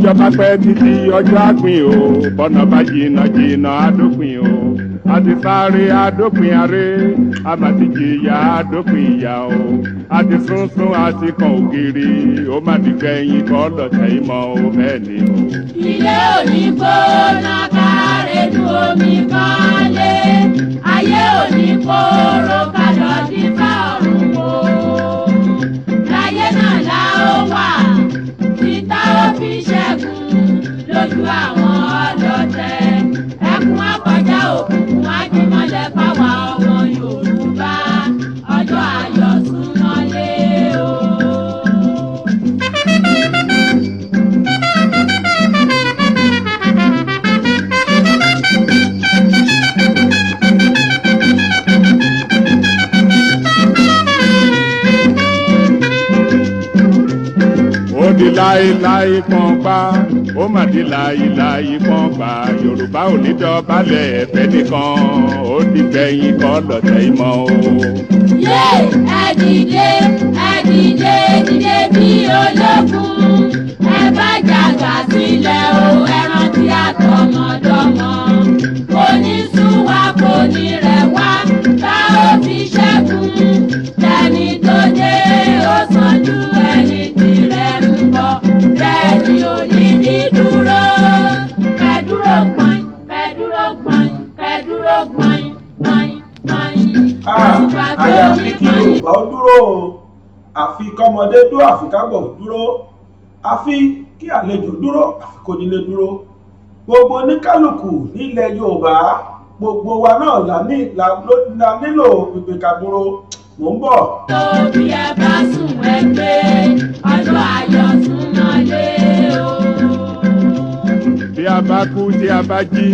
bọ́jọ́ bá pẹ́ títí ọjọ́ àpín o bọ́nà bá jìnnà jìnnà àdópin o àti sáré àdópin aré àmàtìjìyà àdópin ìyà o àti sunsun àti kan ògiri ó má ti gbẹ̀yìn kọ́ lọ́tẹ̀ ìmọ̀ o bẹ́ẹ̀ ni o. ilé òní gbóná kárẹ́nu omi kọ́lé ayé òní kóró kálọ̀ dífá ọ̀run wo láyé náà la ó wà títà ó fi ṣẹ́gun lójú àwọn ọlọ́tẹ̀ ẹkún àkọjá òkùnkùn ajímọ́lẹ̀ fáwa ọmọ Yorùbá ọjọ́ ayọ̀ súnmọ́lé o. ó di láéláé kan gbá ó mà di láéláé kan gbá Yorùbá ò ní dọ̀bálẹ̀ ẹ̀fẹ́ nìkan ó di gbẹ̀yìn kọ́ lọ́tẹ̀ ìmọ̀ o. yé ẹ dìde dìde bí ológun ẹ bá jàgà sílẹ̀ o ẹ rántí àtọmọdọ́mọ kò ní sún wa kò ní rẹ̀ wá tá ó fi ṣẹ́gun tẹni tó dé ó sàn ju ẹni tirẹ̀ ń bọ̀ bẹ́ẹ̀ ni ò ní ní dúró kẹ́dúró gbọ̀n kẹ́dúró gbọ̀n kẹ́dúró gbọ̀n gbọ̀n gbọ̀n. àyàfi kí Yorùbá ó dúró o àfi kọ́mọdé dúró àfi kágbọ̀ dúró àfi kí àlejò dúró àfi kónílé dúró gbogbo oníkálùkù nílẹ̀ Yorùbá gbogbo wa náà la nílò pípé ká dúró mò ń bọ̀. tóbi ẹ bá sùn ẹgbẹ́ ọjọ́ ayọ̀ súnmọ́lé o. bí a bá kú tí a bá jí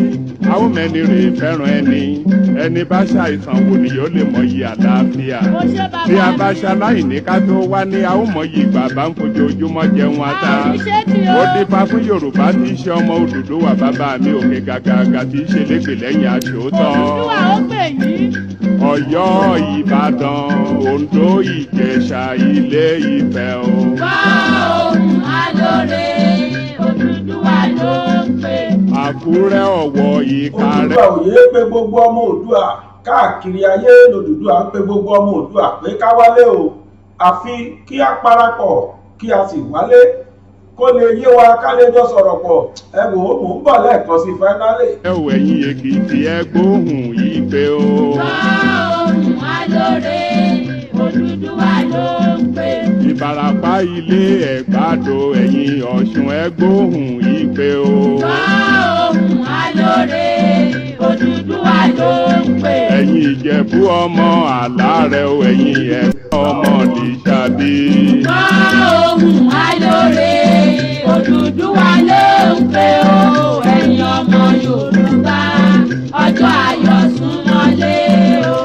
a ó mẹ́ni rè fẹ́ràn ẹni bá ṣàìsàn wò ni yóò lè mọyì àlàáfíà bí a bá ṣaláìní ká tó wá ní a ó mọyì ìgbà bá ń fojoojúmọ́ jẹun ata ó dífá fún Yorùbá tí í ṣe ọmọ Odùduwà bàbá mi òkè gàgàgà tí í ṣe lẹ́gbẹ̀ẹ́ lẹ́yìn aṣòótọ́ Ọ̀yọ́ Ìbàdàn Oǹdó Ìjẹ̀ṣà Ilé Ifẹ̀ o. wá ohun alóore Odùduwà ló ń pè. Àkúrẹ́ Ọ̀wọ̀ Ìkàrẹ́. Odùduwà ò yé pé gbogbo ọmọ Oòduà káàkiri ayé l'Odùduwà ń pe gbogbo ọmọ Oòduà pé ká wálé o àfi kí a parapọ̀ kí a sì wálé kó lè yé wa ká lè jọ sọ̀rọ̀ pọ̀ ẹ wò ó mò ń bọ̀ lẹ́ẹ̀kan sí fáínálì. ẹ wò ẹ̀yin Èkìtì ẹ gbóhùn yìí pé o. wá ohun alóore Odùduwà ló ń pè. Ìbàràpá Ilé Ẹ̀gbádò ẹ̀yin Ọ̀ṣun ẹ gbóhùn yìí pé o. wá ohun alóore Odùduwà ló ń pè. ẹ̀yin Ìjẹ̀bú ọmọ Àlárẹ̀ o ẹ̀yin Ẹ̀gbá ọmọ Lísàbí. wá ohun alóore Odùduwà ló ń pè o ẹ̀yin ọmọ Yorùbá ọjọ́ ayọ̀ súnmọ́lé o.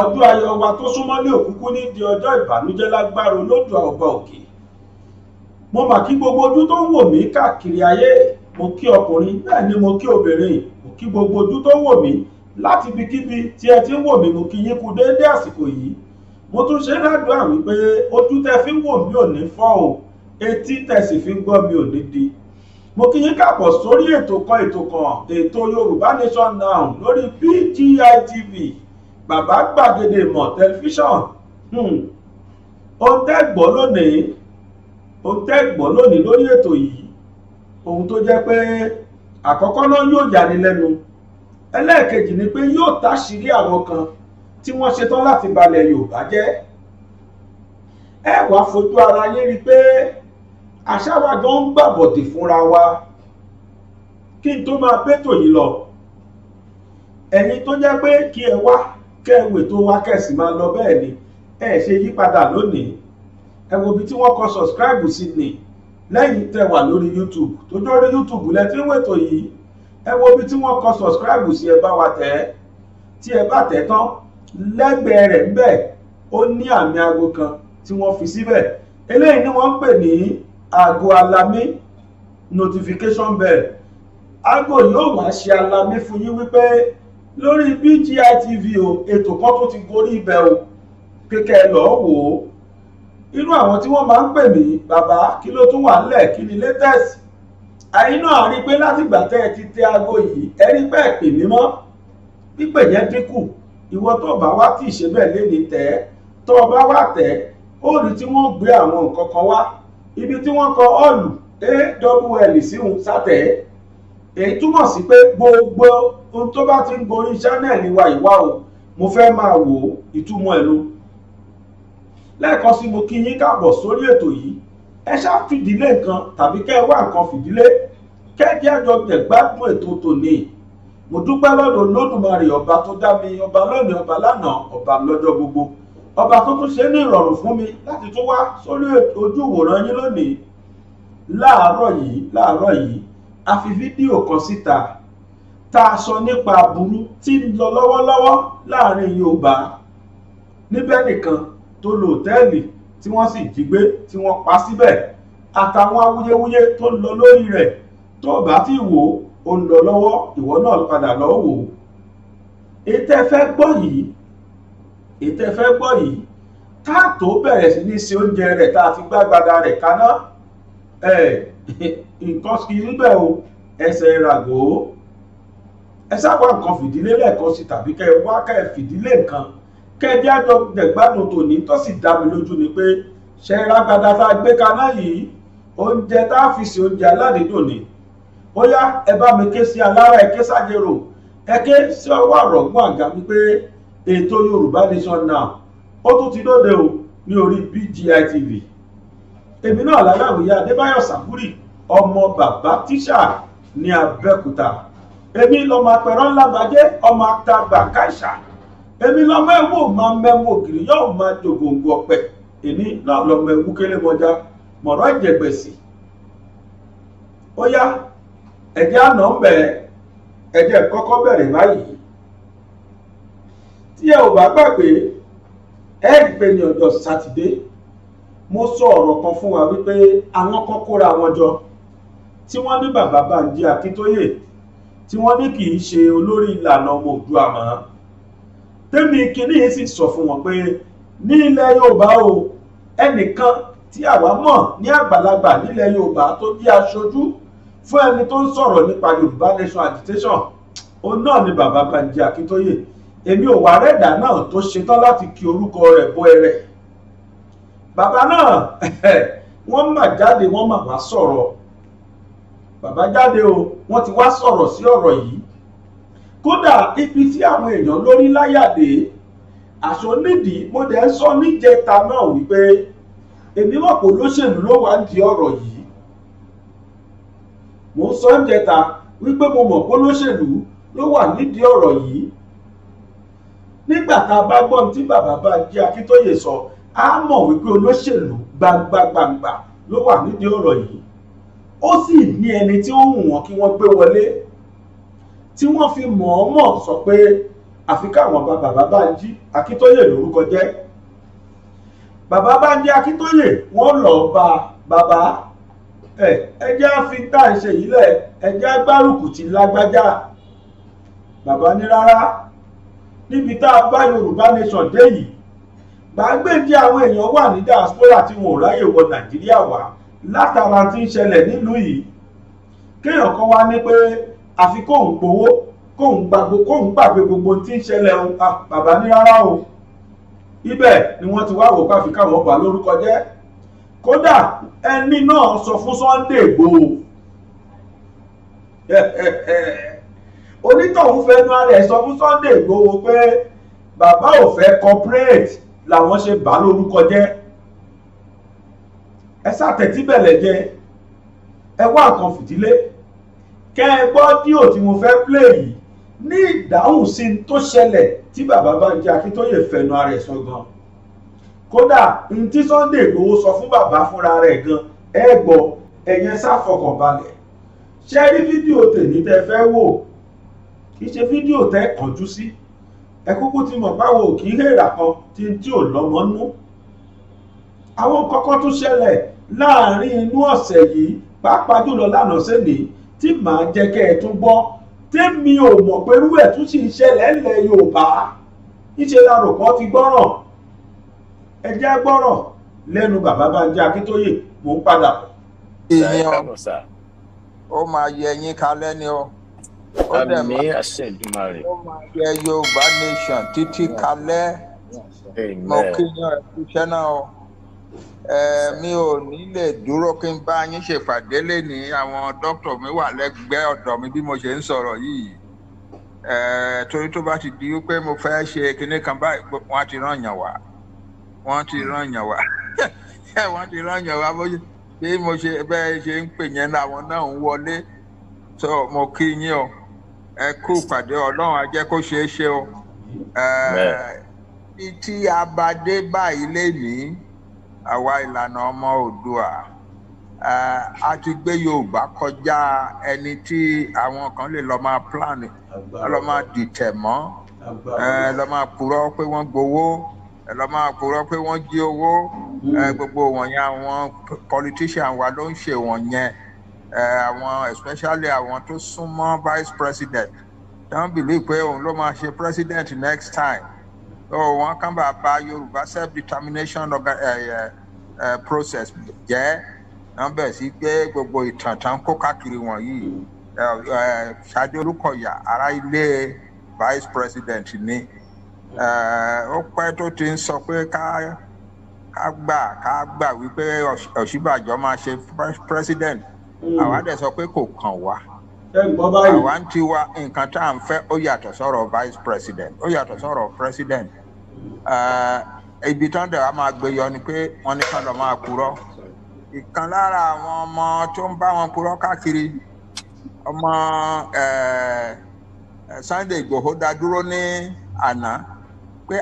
ọjọ́ ayọ̀ wa tó súnmọ́lé òkúkú ní di ọjọ́ ìbànújẹ́ lágbára Olódùà ọba òkè mo mà kí gbogbo ojú tó ń wò mí káàkiri ayé mo kí ọkùnrin bẹ́ẹ̀ ni mo kí obìnrin mo kí gbogbo ojú tó ń wò mí láti ibikíbi tí ẹ ti ń wò mí mo kí yín kú déédéé àsìkò yìí mo tún ṣe ládùúrà wípé ojú tẹ́ fi ń wò mí ò ní fọ́ o etí tẹ́ sì fi ń gbọ́ mi ò ní di mo kí yín káàbọ̀ sórí ètò ètò Yorùbá Nation Now lórí BGI TV bàbá gbàgede ìmọ̀ tẹlifíṣàn ohun tẹ́ gbọ́ lónìí lórí ètò yìí ohun tó jẹ́ pé àkọ́kọ́ náà yóò yani lẹ́nu ẹlẹ́ẹ̀kejì ni pé yóò táṣìírí àwọn kan tí wọ́n ṣetán láti balẹ̀ Yorùbá jẹ́ ẹ wá fojú ara yín rí pé àṣà wa gan ń gbàbọ̀dè fúnra wa kí n tó máa bẹ́tò yìí lọ ẹ̀yin tó jẹ́ pé kí ẹ wá kẹwé tó wá kẹsì máa lọ bẹ́ẹ̀ ni ẹ ṣe yípadà lónìí ẹ wo ibi tí wọ́n kọ subscribe sí ni lẹ́yìn tẹ́ wà lórí YouTube tó jọ rí YouTube lẹ tí ń wètò yìí ẹ wo ibi tí wọ́n kọ subscribe sí ẹ bá wa tẹ̀ tí ẹ bá tẹ̀ tán lẹ́gbẹ̀ẹ́ rẹ̀ ńbẹ̀ ó ní àmì aago kan tí wọ́n fi síbẹ̀ eléyìí ni wọ́n ń pè ní aago alamí notification bell aago yóò wá ṣe alamí fún yín wípé lórí BGI TV o ètò kan tó ti gorí ibẹ̀ o kékeré lọ́ọ́ wò ó. Inú àwọn tí wọ́n máa ń pè mí bàbá kí ló tún wà nílẹ̀ kí ni latest. Àyín náà rí i pé látìgbà tẹ́ ẹ ti tẹ aago yìí ẹ rí pé ẹ pè mí mọ́. Pípè yẹn dínkù. Ìwọ tó bá wá tí ìṣe bẹ́ẹ̀ lé ní tẹ́ ẹ tó o bá wá tẹ̀ ó rí tí wọ́n gbé àwọn nǹkan kan wá. Ibi tí wọ́n kọ ọ́ọ̀lù AWL síhun sátẹ̀ èyí túmọ̀ sí pé gbogbo ohun tó bá ti ń gorí ṣánẹ́ẹ̀lì wa ìwà o mo fẹ́ máa wò ó ìtumọ̀ ẹ̀ ló. Lẹ́ẹ̀kan sí mo kí yín káàbọ̀ sórí ètò yìí. Ẹ ṣáà fìdílé nǹkan tàbí kẹ́ ẹ wá nǹkan fìdílé kẹ́ẹ̀kẹ́ àjọ gbẹ̀gbádùn ètò tòní. Mo dúpẹ́ lọ́dọ̀ Olódùmarè ọba tó dá mi, ọba lónìí, ọba lánàá, ọba lọ́jọ́ gbogbo, ọba tó tún ṣe ní ìrọ̀rùn fún mi láti tún wá sórí ojú ìwòran yín lónìí. Láàárọ̀ yìí a fi fídíò kan síta tá a sọ nípa aburú tí ń lọ lọ́wọ́lọ́wọ́ láàrin Yorùbá. Níbẹ̀ nìkan tó lo òtẹ́ẹ̀lì tí wọ́n sì jí gbé tí wọ́n pa síbẹ̀ àtàwọn awuyewuye tó ń lọ lórí rẹ̀. Tó bá ti wò ó ń lọ lọ́wọ́ ìwọ náà padà lọ wò ó. Ètè fẹ́ gbọ́ yìí tá a tó bẹ̀rẹ̀ sí ní ṣe oúnjẹ rẹ̀ tá a fi gbàgbàdà rẹ̀ kaná nǹkan kì í bẹ̀ o ẹsẹ̀ ràgó. Ẹ sábà nǹkan fìdílé lẹ́ẹ̀kan sí tàbí kẹ́ ẹ wá kẹ́ ẹ fìdílé nǹkan kẹ́ ẹ jẹ́ àjọ gbẹ̀gbádùn tòní tó sì dá mi lójú ni pé ṣe rágbádá tá a gbé kaná yìí oúnjẹ tá a fi ṣe oúnjẹ aládìídùn ni. Ó yá ẹ bá mi ké sí alára ẹ ké sájèrò ẹ ké sí ọwọ́ àrọ̀gbọ́n àga wípé ètò Yorùbá Nation Now ó tún ti dóde o ní orí BGI TV. Èmi náà Láláwìyé Adébáyọ̀ Sàbúrì ọmọ bàbá tíṣà ní Abẹ́òkúta. Èmi lọmọ apẹ̀rọ̀ ńlá bàjẹ́ ọmọ àtàgbà káìsà. Èmi lọmọ ẹ̀wò máa mẹ́mú ògiri yóò máa jògòǹgò ọ̀pẹ. Èmi náà lọmọ ẹ̀wú kéré mọ́já mọ̀rọ̀ ìjẹ̀gbẹ̀sì. Ó yá ẹ̀jẹ̀ àná ń bẹ̀ ẹ̀jẹ̀ kọ́kọ́ bẹ̀rẹ̀ báyìí. Tí ẹ ò bá gbàgbé ẹ rí pé ní ọjọ́ Sátidé mo sọ ọ̀rọ̀ kan fún wa wípé àwọn kan kóra wọn jọ tí wọ́n ní bàbá Bánjí Akíntóyè tí wọ́n ní kì í ṣe olórí ìlànà ọmọ Oòduà mọ́. Tèmi kìíní yìí sì sọ fún wọn pé ní ilẹ̀ Yorùbá o ẹnìkan tí àwa mọ̀ ní àgbàlagbà nílẹ̀ Yorùbá tó jẹ́ aṣojú fún ẹni tó ń sọ̀rọ̀ nípa Yorùbá Nation agitation òun náà ni bàbá Bánjí Akíntóyè. Èmi ò wá rẹ̀dà náà tó ṣetán láti kí orúkọ rẹ̀ bọ ẹrẹ̀. Bàbá náà wọ́n mà jáde wọ́n mà wá sọ̀rọ̀. Bàbá jáde o wọ́n ti wá sọ̀rọ̀ sí ọ̀rọ̀ yìí. Kódà ibi tí àwọn èèyàn lórí láyàdé àṣọ nídìí mo dẹ̀ ń sọ níjẹta náà wípé èmi mọ̀ pé olóṣèlú ló wà ní ọ̀rọ̀ yìí. Mo ń sọ níjẹta wípé mo mọ̀ pé olóṣèlú ló wà nídìí ọ̀rọ̀ yìí. Nígbà tá a bá gbọ́n tí bàbá Bánjí Akíntóyè sọ a mọ̀ wípé olóṣèlú gbangba ló wà nídìí ọ̀rọ̀ yìí. Ó sì ní ẹni tí ó wù wọ́n kí wọ́n gbé wọlé tí wọ́n fi mọ̀ọ́mọ̀ sọ pé àfi káwọn bá bàbá Bánjí Akíntóyè lórúkọ jẹ́. Bàbá Bánjí Akíntóyè wọ́n lọ bá bàbá ẹjẹ́ á fi tá à ń ṣe yìí lẹ̀ ẹjẹ́ á gbárùkù ti lágbájá. Bàbá ní rárá níbi tá a bá Yorùbá Nation dé yìí gbàgbéjì àwọn èèyàn wà ní diaspora tí wọn ò ráyè wọ Nàìjíríà wá látara tí ń ṣẹlẹ̀ nílùú yìí. Kéèyàn kan wá ní pé àfi kóun gbowó kóun gbàgbé gbogbo tí ń ṣẹlẹ̀ o. Bàbá ní rárá o. Ibẹ̀ ni wọ́n ti wá wò pàfi káwọn bà lórúkọ jẹ́. Kódà ẹni náà sọ fún Sunday Igboho onítọ̀hún fẹnu ara ẹ̀ sọ fún Sunday Igboho pé bàbá ò fẹ́ corporate làwọn ṣe bà lórúkọ jẹ́. Ẹ sàtẹ̀tí bẹ̀lẹ̀ jẹ ẹ wá nǹkan fìdílé kẹ́ ẹ gbọ́ díò tí mo fẹ́ play yìí ní ìdáhùn sí tó ṣẹlẹ̀ tí bàbá Bánjí Akíntóyè fẹnu ara ẹ̀ sọ gan. Kódà n tí Sunday Igboho sọ fún bàbá fúnra rẹ̀ gan ẹ gbọ́ ẹ̀yẹn sáfọkànbalẹ̀. Ṣé rí fídíò tèmi tẹ́ fẹ́ wò kì í ṣe fídíò tẹ́ kánjú sí. Ẹ kúkú ti mọ̀ báwo kì í hèrà kan tí ò lọ́mọ nú. Àwọn kọ́kọ́ tún ṣẹlẹ̀ láàrin inú ọ̀sẹ̀ yìí pàápàá jùlọ lánàá sẹ́ni tí màá jẹ́ kẹ́ ẹ tún gbọ́ tèmi ò mọ̀ pé irú ẹ̀ tún sì ń ṣẹlẹ̀ ńlẹ̀ Yorùbá. Níṣẹ́ la rò pọ́ ti gbọ́ràn. ẹ jẹ́ gbọ́rọ̀ lẹ́nu bàbá Bánjí Akíntóyè, mò ń padà bọ̀. ìyẹn ó máa yẹ yín kalẹ̀ ni ó dẹ̀ àmì àṣẹ Èdùmàrè. ó máa yẹ Yorùbá nation títí kalẹ̀. mo kí yín ẹkú iṣẹ́ náà o. Mi ò ní lè dúró kí n bá yín ṣèpàdé lẹ́ni àwọn dókítà mi wà lẹ́gbẹ̀ẹ́ ọ̀dọ̀ mi bí mo ṣe ń sọ̀rọ̀ yìí. Torí tó bá ti di wípé mo fẹ́ ṣe kinní kan báyìí wọ́n ti rán yàn wá. wọ́n ti rán yàn wá bí mo ṣe bẹ́ẹ̀ ṣe ń pè yẹn láwọn náà ń wọlé. So mo kí yín o ẹ kú pàdé Ọlọ́run á jẹ́ kó ṣeé ṣe o. Tí a bá dé báyìí lénìí àwa ìlànà ọmọ Oòduà a ti gbé Yorùbá kọjá ẹni tí àwọn kan lè lọ máa plan lọ máa dìtẹ̀ mọ́ lọ máa purọ́ pé wọ́n gbowó lọ máa purọ́ pé wọ́n jí owó gbogbo wọ̀nyẹn àwọn politician wa ló ń ṣe wọ̀nyẹn àwọn especially àwọn tó súnmọ́ vice president don't believe pé òun ló máa ṣe president next time. So wọ́n kàn bá Yorùbá self-determination process jẹ́ wọ́n bẹ̀ sí pé gbogbo ìtàn tán kó káàkiri wọ̀nyí Ṣadé Olúkọ̀yà ará ilé vice president ni ó pẹ́ tó ti ń sọ pé ká gbà wípé Ọ̀ṣínbàjò máa ṣe president àwa dẹ̀ sọ pé kò kàn wá. Àwa ń tiwa nǹkan tá à ń fẹ́ ó yàtọ̀ sọ̀rọ̀ vice president ó yàtọ̀ sọ̀rọ̀ president. Ibi tán dẹ̀ wá máa gbé yọ ni pé wọ́n ní ká lọ máa purọ́. Ìkan lára àwọn ọmọ tó ń bá wọn purọ́ káàkiri ọmọ Sunday Igboho dá dúró ní àná pé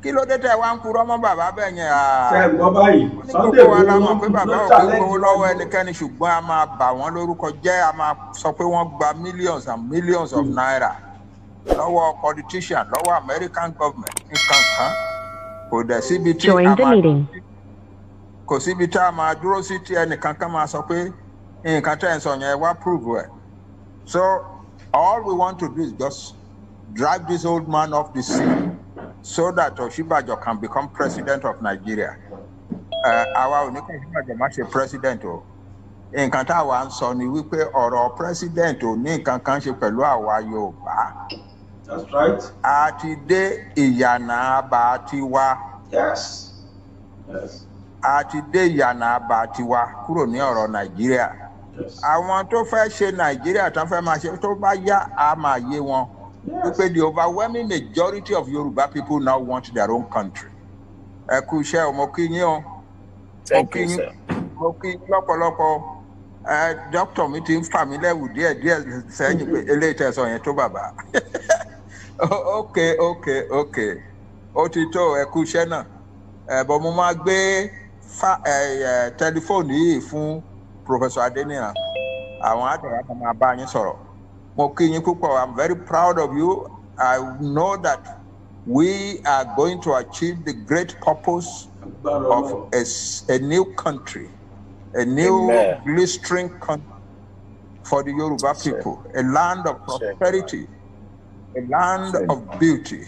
kí ló dé tẹ́ wá ń purọ́ mọ́ bàbá bẹ́ẹ̀ yẹn ṣe gbọ́ báyìí Sunday Igboho la mọ̀ pé bàbá ò kí gbowó lọ́wọ́ ẹnikẹ́ni ṣùgbọ́n a máa bà wọ́n lórúkọ jẹ́ a máa sọ pé wọ́n gba millions and millions of naira lọ́wọ́ politician lọ́wọ́ American government nǹkan kan kò dẹ̀ síbi tí a máa dúró sí tí ẹnìkan kan máa sọ pé nǹkan tẹ́ ẹ̀ ń sọ yẹn wá prove ẹ̀. So all we want to do is just drag this old man off the seat so that Ọ̀ṣínbàjò can become president of Nigeria. Àwa ò ní kí Ọ̀ṣínbàjò má ṣe president o. Nǹkan táwa ń sọ ni wípé ọ̀rọ̀ president ò ní nǹkan kan ṣe pẹ̀lú àwa Yorùbá. That's right. A ti dé ìyànà àbá tiwa. Yes. A ti dé ìyànà àbá tiwa kúrò ní ọ̀rọ̀ Nàìjíríà. Àwọn tó fẹ́ ṣe Nàìjíríà tó fẹ́ máa ṣe tó bá yá a máa yé wọn. Wípé the overwhelming majority of Yoruba people now want their own country. Ẹ kú iṣẹ́ o, mo kí yín o. Mo kí yín lọ́pọ̀lọpọ̀. Dókítà mi ti ń fà mí lẹ́wù díẹ̀ sẹ́yìn pé eléyìí tẹ̀sán yẹn tó bàbá. Okay. Ó ti tó ẹ kú iṣẹ́ náà. Bọ̀ mo máa gbé tẹlifóònù yìí fún Professor Adeniran. Àwọn àtẹ̀wá kan máa bá yín sọ̀rọ̀. Mo kí yín púpọ̀. I'm very proud of you. I know that we are going to achieve the great purpose of a new country, a new blistering country for the Yoruba people, a land of prosperity, a land of beauty.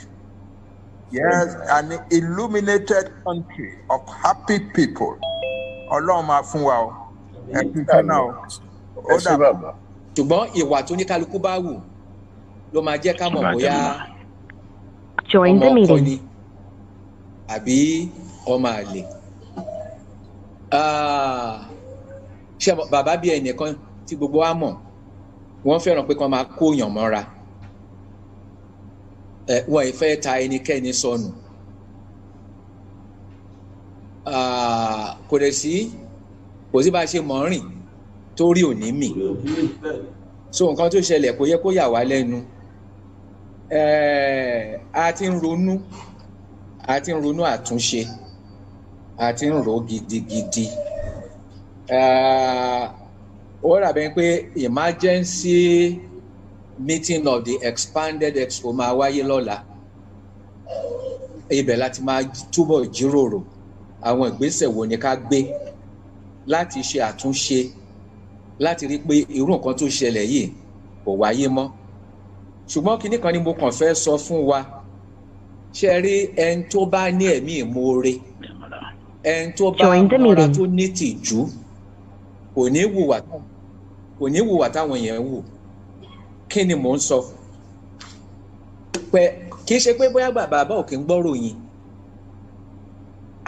Yes, an illuminated country of happy people. Ọlọ́run máa fún wa o. Ẹ kú iṣẹ́ náà o. Ó dàbọ̀. Ṣùgbọ́n ìwà tó ní kálukú bá wù ló máa jẹ́ ká mọ̀ bóyá ọmọ ọkọ ni àbí ọmọ àlè. Ṣé bàbá bí ẹnìkan tí gbogbo wa mọ̀ wọ́n fẹ́ràn pé kán máa kóyàn mọ́ra. Wọ́n ì fẹ́ ta ẹnikẹ́ni sọnù. Kò sí bá a ṣe mọ̀ rìn torí òní mì. So nǹkan tó ṣẹlẹ̀ kò yẹ kó yà wá lẹ́nu. A ti ń ronú àtúnṣe, a ti ń rò gidigidi. Ó dàbí pé emergency meeting of the expanded expo máa wáyé lọ́la. Ibẹ̀ láti máa túbọ̀ jíròrò àwọn ìgbésẹ̀ wo ni ká gbé láti ṣe àtúnṣe láti rí pé irú nǹkan tó ṣẹlẹ̀ yìí kò wáyé mọ́. Ṣùgbọ́n kinní kan ni mo kàn fẹ́ sọ fún wa. Ṣé rí ẹni tó bá ní ẹ̀mí ìmoore ẹni tó bá mọ́ra tó ní tìjú kò ní hùwà táwọn èèyàn wù. Kí ni mò ń sọ? Kì í ṣe pé bóyá bàbá ò kí ń gbọ́ ròyìn.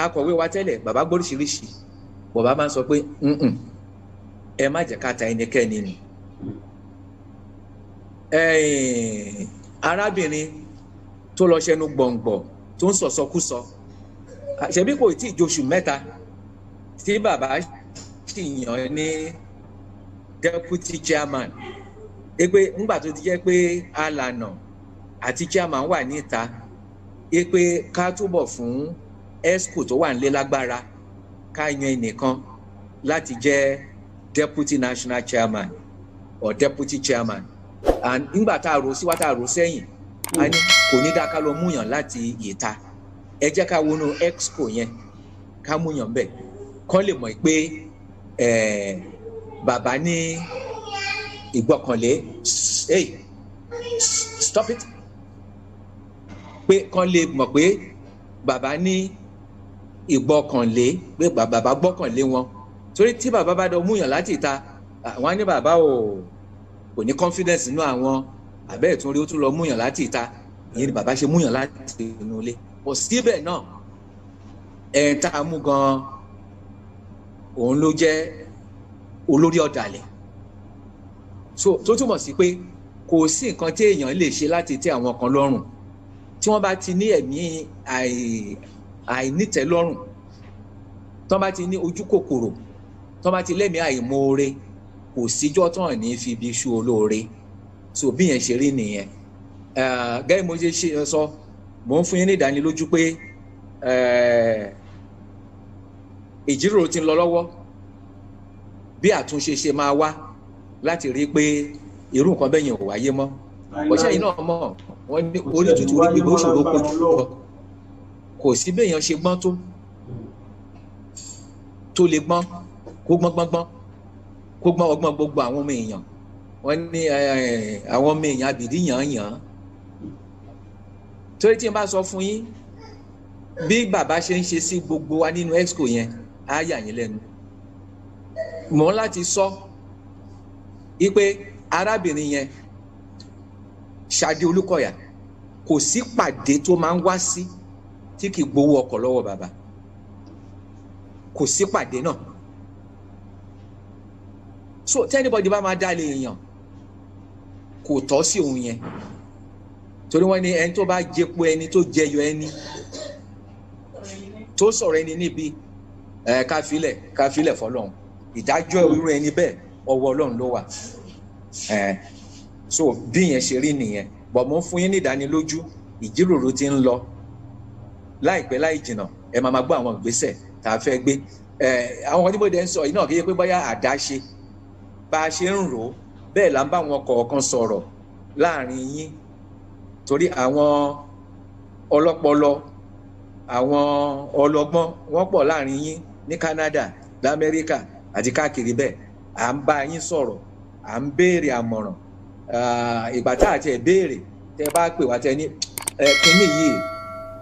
Akọ̀wé wa tẹ́lẹ̀ bàbá gbóríṣiríṣi, bàbá máa ń sọ pé ẹ má jẹ́ ká ta ẹnikẹ́ni nù. Arábìnrin tó lọ ṣẹnu gbọ̀ngbọ̀ tó ń sọ̀sọkúsọ, ṣebí kò tí ì jóṣù mẹ́ta tí bàbá sì yàn ní deputy chairman, pé ńgbà tó ti jẹ́ pé alànà àti chairman wà níta, pé ká túbọ̀ fún ESCO tó wà nílé lágbára, ká yan ẹnìkan láti jẹ́ deputy national chairman or deputy chairman. And ńgbà tá a rò síwá tá a rò sẹ́yìn, a ní kò ní dáká lọ múyàn láti ìta, ẹ jẹ́ ká wọnú ESCO yẹn ká múyàn bẹ́ẹ̀ kán lè mọ̀ pé bàbá ní ìgbọ́kànlé. Hey, stop it. Pé kán lè mọ̀ pé bàbá ní ìgbọ́kànlé, pé bàbá gbọ́kànlé wọn. Torí tí bàbá bá dọ̀ múyàn láti ìta, wọ́n á ní bàbá kò ní confidence nínú àwọn, àbẹ́ ìtúnrí ó tún lọ múyàn láti ìta, ìyẹn ni bàbá ṣe múyàn láti inú ilé. Kò síbẹ̀ náà tá a mú gan òun ló jẹ́ olórí ọ̀dàlẹ̀. So tó túmọ̀ sí pé kò sí nǹkan tí èèyàn lè ṣe láti tẹ́ àwọn kan lọ́rùn tí wọ́n bá ti ní ẹ̀mí àìnítẹ́lọ́rùn, tí wọ́n bá ti ní ojú kòkòrò, tí wọ́n bá ti lẹ́mìí àìmoore, kò síjọ́ tán ní fi ibi iṣu olóore. So bí yẹn ṣe rí nìyẹn. Gẹ́gẹ́ mo ṣe sọ, mò ń fún yín ní ìdánilójú pé ìjíròrò ti ń lọ lọ́wọ́ bí àtúnṣe ṣe máa wá láti rí pé irú nǹkan bẹ́yẹn ò wáyé mọ́. Ọ̀ṣẹ́ yìí náà mọ̀ wọ́n ní orí tútù orí gbígbó ṣòro kojú lọ. Kò sí béèyàn ṣe gbọ́n tó lè gbọ́n kó gbọ́n ọgbọ́n gbogbo àwọn ọmọ èèyàn. Wọ́n ní àwọn ọmọ èèyàn àbìdí yàn. Torí tí n bá sọ fún yín bí bàbá ṣe ń ṣe sí gbogbo wa nínú ESCO yẹn, á yà yín lẹ́nu. Mò ń láti sọ wípé arábìnrin yẹn Ṣadé Olúkọ̀yà kò sí pàdé tó máa ń wá sí tí kì í gbowó ọkọ̀ lọ́wọ́ bàbá, kò sí pàdé náà. So tẹ́nibọ́dì bá máa dálé èèyàn kò tọ́ sí òun yẹn, torí wọ́n ní ẹni tó bá jẹpo ẹni tó jẹyọ ẹni tó sọ̀rọ̀ ẹni níbi káfílẹ̀ fọlọ́run. Ìdájọ́ irú ẹni bẹ́ẹ̀ ọwọ́ Ọlọ́run ló wà. So bí yẹn ṣe rí nìyẹn. Bọ̀ mo ń fún yín ní ìdánilójú, ìjíròrò ti ń lọ. Láìpẹ́ láì jìnnà ẹ máa gbọ́ àwọn ìgbésẹ̀ tá a fẹ́ gbé. Àwọn ọmọdé bó dẹ̀ ń sọ yìí náà kì í ṣe pé bóyá àdáṣe bá a ṣe ń rò ó bẹ́ẹ̀ là ń bá wọn kọ̀ọ̀kan sọ̀rọ̀ láàrin yín, torí àwọn ọlọ́pọlọ àwọn ọlọ́gbọ́n wọ́n pọ̀ láàrin yín ní Canada, l'Amẹ́ríkà àti káàkiri bẹ́ẹ̀. À ń bá yín sọ̀rọ̀, à ń béèrè àmọ̀ràn. Ìgbà tá àti ẹ̀ béèrè tẹ́ bá pè wá tẹ́ ní kínní yìí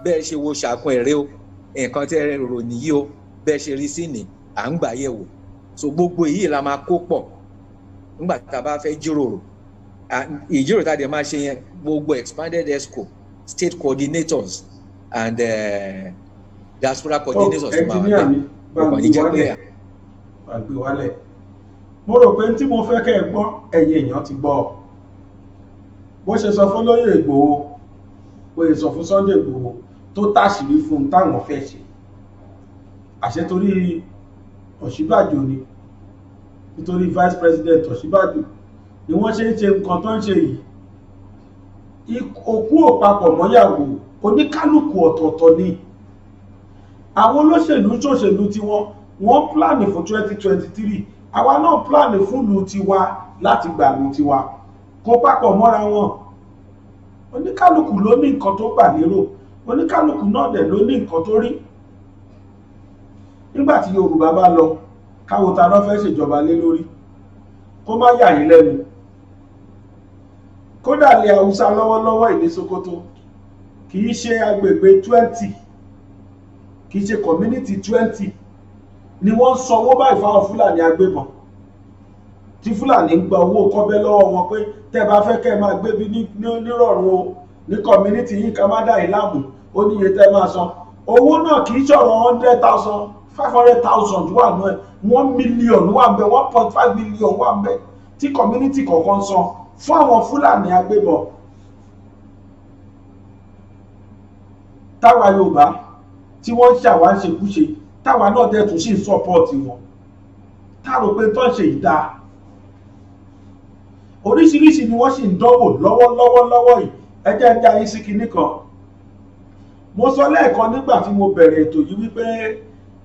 bẹ́ẹ̀ ṣe wo ṣàkun ẹ̀rẹ́ o, nǹkan tẹ́ rò nìyí o, bẹ́ẹ̀ ṣe rí sí ni à ń gbà yẹ̀ wò. So gbogbo èyí la máa kó pọ̀ nígbà tá a bá fẹ́ jíròrò. Ìjíròrò tá a dẹ̀ máa ṣe yẹn gbogbo expanded ESCO state coordinators and diaspora coordinators tó máa wà bẹ́ẹ̀. Ọkàn ní jẹ́ pé àgbè wálẹ̀. Mo rò pé tí mo fẹ́ kẹ́ ẹ gbọ́ ẹ̀yin èèyàn ti gbọ́. Bó ṣe sọ fún Olóyè Ìgbòho, bó ṣe sọ fún Sunday Ìgbòho tó táṣìírí fún un táwọn fẹ́ ṣe. Àṣẹ torí Ọ̀ṣínbàjò ni, nítorí vice president Ọ̀ṣínbàjò ni wọ́n ṣe ń ṣe nǹkan tó ń ṣe yìí. Òkú ò papọ̀ mọ́yàwó, oníkálùkù ọ̀tọ̀ọ̀tọ̀ ni. Àwọn olóṣèlú ṣòṣèlú tiwọn, wọ́n pláàni fún 2023, àwa náà pláàni fún ìlú tiwa láti gbàlú tiwa, kó papọ̀ mọ́ra wọn. Oníkálùkù ló ní nǹkan tó gbà lérò, oníkálùkù náà dẹ̀ ló ní nǹkan tó rí. Nígbà tí Yorùbá bá lọ, káwo ta ló fẹ́ ṣèjọba lé lórí, kó má yà yín lẹ́nu. Kódà ilẹ̀ Haúsá lọ́wọ́lọ́wọ́ ìní Sókótó kì í ṣe agbègbè 20 kì í ṣe community 20 ni wọ́n ń sanwó báyìí fáwọn Fúlàní agbébọn tí Fúlàní ń gba owó kọ́bẹ́ lọ́wọ́ wọn pé tẹ́ bá fẹ́ kẹ́ máa gbé bí nírọ̀rùn o ní community yìí ká má dà yín láàmú ó níye tẹ́ máa san owó náà kì í ṣọ̀rọ̀ 100,000 500,000 wà nù ẹ̀ 1 million wà ń bẹ 1.5 million wà ń bẹ tí community kọ̀ọ̀kan san fún àwọn Fúlàní agbébọn. Táwa Yorùbá tí wọ́n ń ṣàwá ń ṣekúṣe táwa náà dẹ̀ tún sì ń sọ́pọ́ọ̀tì wọn táàrò pé tó ń ṣe ìdá oríṣiríṣi ni wọ́n sì ń dánwò lọ́wọ́ yìí ẹ jẹ́ ń já yín sí kinní kan. Mo sọ lẹ́ẹ̀kan nígbà tí mo bẹ̀rẹ̀ ètò yìí wípé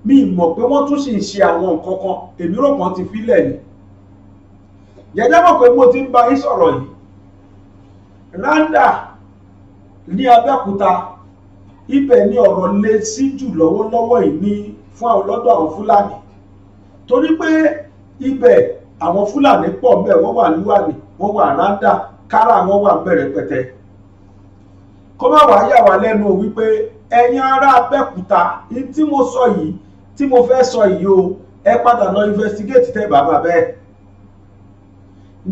mi mọ̀ pé wọ́n tún sì ń ṣe àwọn nǹkan kan èmi rò kàn ti fílẹ̀ ni jẹ́jẹ́ mọ̀ pé mo ti ń bá yín sọ̀rọ̀ yìí Randa ní Abẹ́òkúta ibẹ̀ ni ọ̀rọ̀ lé sí jù lọ́wọ́lọ́wọ́ yìí ní fún àwọn lọ́dọ̀ àwọn Fúlàní torí pé ibẹ̀ àwọn Fúlàní pọ̀ ńbẹ̀ wọ́n wà lúwàní wọ́n wà Randa kára wọ́n wà bẹ̀rẹ̀ pẹ̀tẹ́ kó má wàá yà wá lẹ́nu wípé ẹ̀yin ará Abẹ́òkúta tí mo sọ yìí tí mo fẹ́ sọ yìí o ẹ padà lọ investigate tẹ́ bàbá bẹ́ẹ̀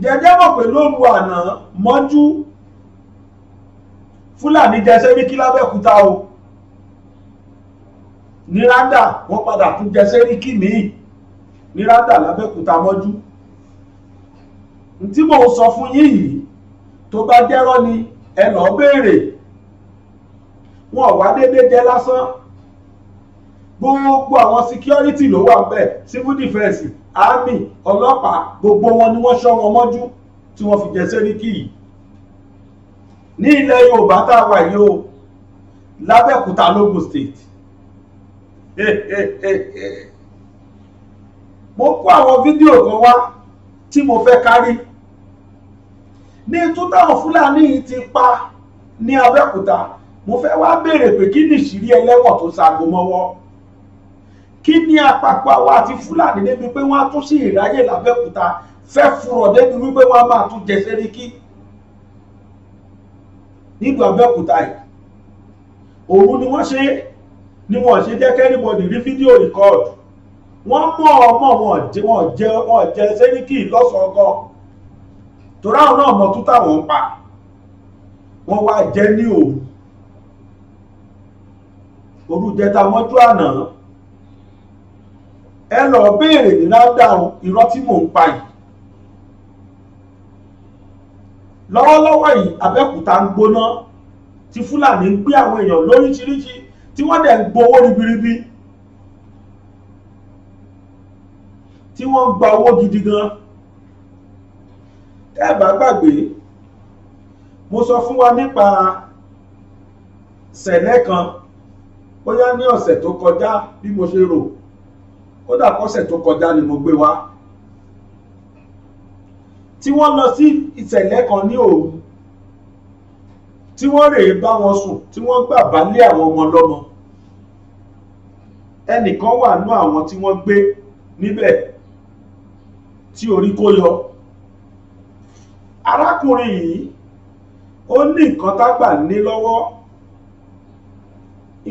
jẹ́jẹ́ mọ̀ pé lóru àná mọ́jú Fúlàní jẹ Sẹ́ríkí l'Abẹ́òkúta o ní Randa wọ́n padà tún jẹ Sẹ́ríkí míì ní Randa l'Abẹ́òkúta mọ́jú tí mo sọ fún yín yìí tó bá jẹ́rọ́ ni ẹ lọ béèrè wọn wá déédéé jẹ lásán gbogbo àwọn security ló wà ńbẹ̀ civil defence army ọlọ́pàá gbogbo wọn ni wọ́n ṣọ́ wọn mọ́jú tí wọ́n fi jẹ Sẹ́ríkí yìí ní ilẹ̀ Yorùbá tá a wà yìí o l'Abẹ́òkúta l'Ógùn state mo kó àwọn fídíò kan wá tí mo fẹ́ kárí ní tún táwọn Fúlàní yìí ti pa ní Abẹ́òkúta mo fẹ́ wá béèrè pé kí ni ìṣírí ẹlẹ́wọ̀n tó ṣaago mọ́wọ́ kí ni àpapọ̀ àwa àti Fúlàní débi pé wọ́n á tún sí ìráyè l'Abẹ́òkúta fẹ́ furọ̀ débi wípé wọ́n á máa tún jẹ Sẹ́ríkí nílùú Abẹ́òkúta yìí òru ni wọ́n ṣe jẹ́ kẹ́rìbọ̀dì rí fídíò record wọ́n mọ̀ ọmọ wọn jẹ Sẹ́ríkí lọ́sọ̀ọ́gọ́ torí àwọn náà mọ̀ tún táwọn ń pa wọ́n wá jẹ́ ní òru jẹta mọ́jú àná ẹ lọ béèrè ní Randa irọ́ tí mò ń pa yìí lọ́wọ́lọ́wọ́ yìí Abẹ́òkúta ń gbóná tí Fúlàní ń gbé àwọn èèyàn lóríṣiríṣi tí wọ́n dẹ̀ ń gbowó ribiribi tí wọ́n ń gba owó gidi gan. Ẹ bá gbàgbé mo sọ fún wa nípa ṣẹlẹ̀ kan bóyá ní ọ̀sẹ̀ tó kọjá bí mo ṣe rò kódà kọ́sẹ̀ tó kọjá ni mo gbé wá tí wọ́n lọ sí ìṣẹ̀lẹ̀ kan ní òru tí wọ́n rèé bá wọn sùn tí wọ́n gbà bálé àwọn ọmọ lọ́mọ ẹnìkan wà nú àwọn tí wọ́n gbé níbẹ̀ tí orí kó yọ arákùnrin yìí ó ní nǹkan tágbà ní lọ́wọ́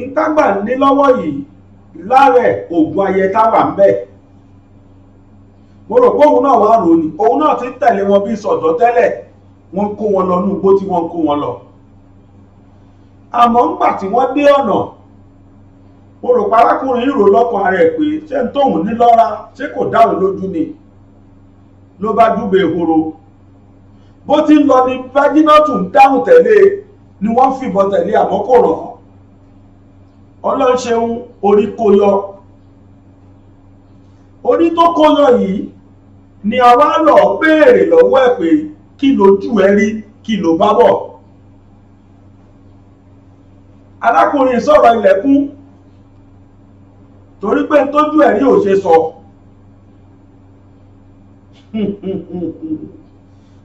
ìtagbà ní lọ́wọ́ yìí láàrẹ̀ oògùn ayẹta wà ń bẹ̀ mo rò pé òun náà wà rò ní òun náà ti tẹ̀lé wọn bí sọ̀dọ̀ tẹ́lẹ̀ wọ́n kó wọn lọ ní igbó tí wọ́n kó wọn lọ àmọ́ ńgbà tí wọ́n dé ọ̀nà mo rò pé arákùnrin yìí rò lọ́kàn rẹ̀ pé ṣé ń tóun ní lọ́ra ṣé kò dáhùn lójú ni ló bá dúbe ehoro bó ti ń lọ ní Fájínátù ń dáhùn tẹ̀lé ni wọ́n fìbọn tẹ̀lé àmọ́ kò rọ̀ ọlọ́ṣẹ́un orí kó yọ orí tó kó yọ yìí ni àwa lọ béèrè lọ́wọ́ ẹ̀ pé kí lójú ẹ rí kí ló bá bọ̀ arákùnrin sọ̀rọ̀ ilẹ̀kùn torí pé tójú ẹ̀ rí ò ṣe sọ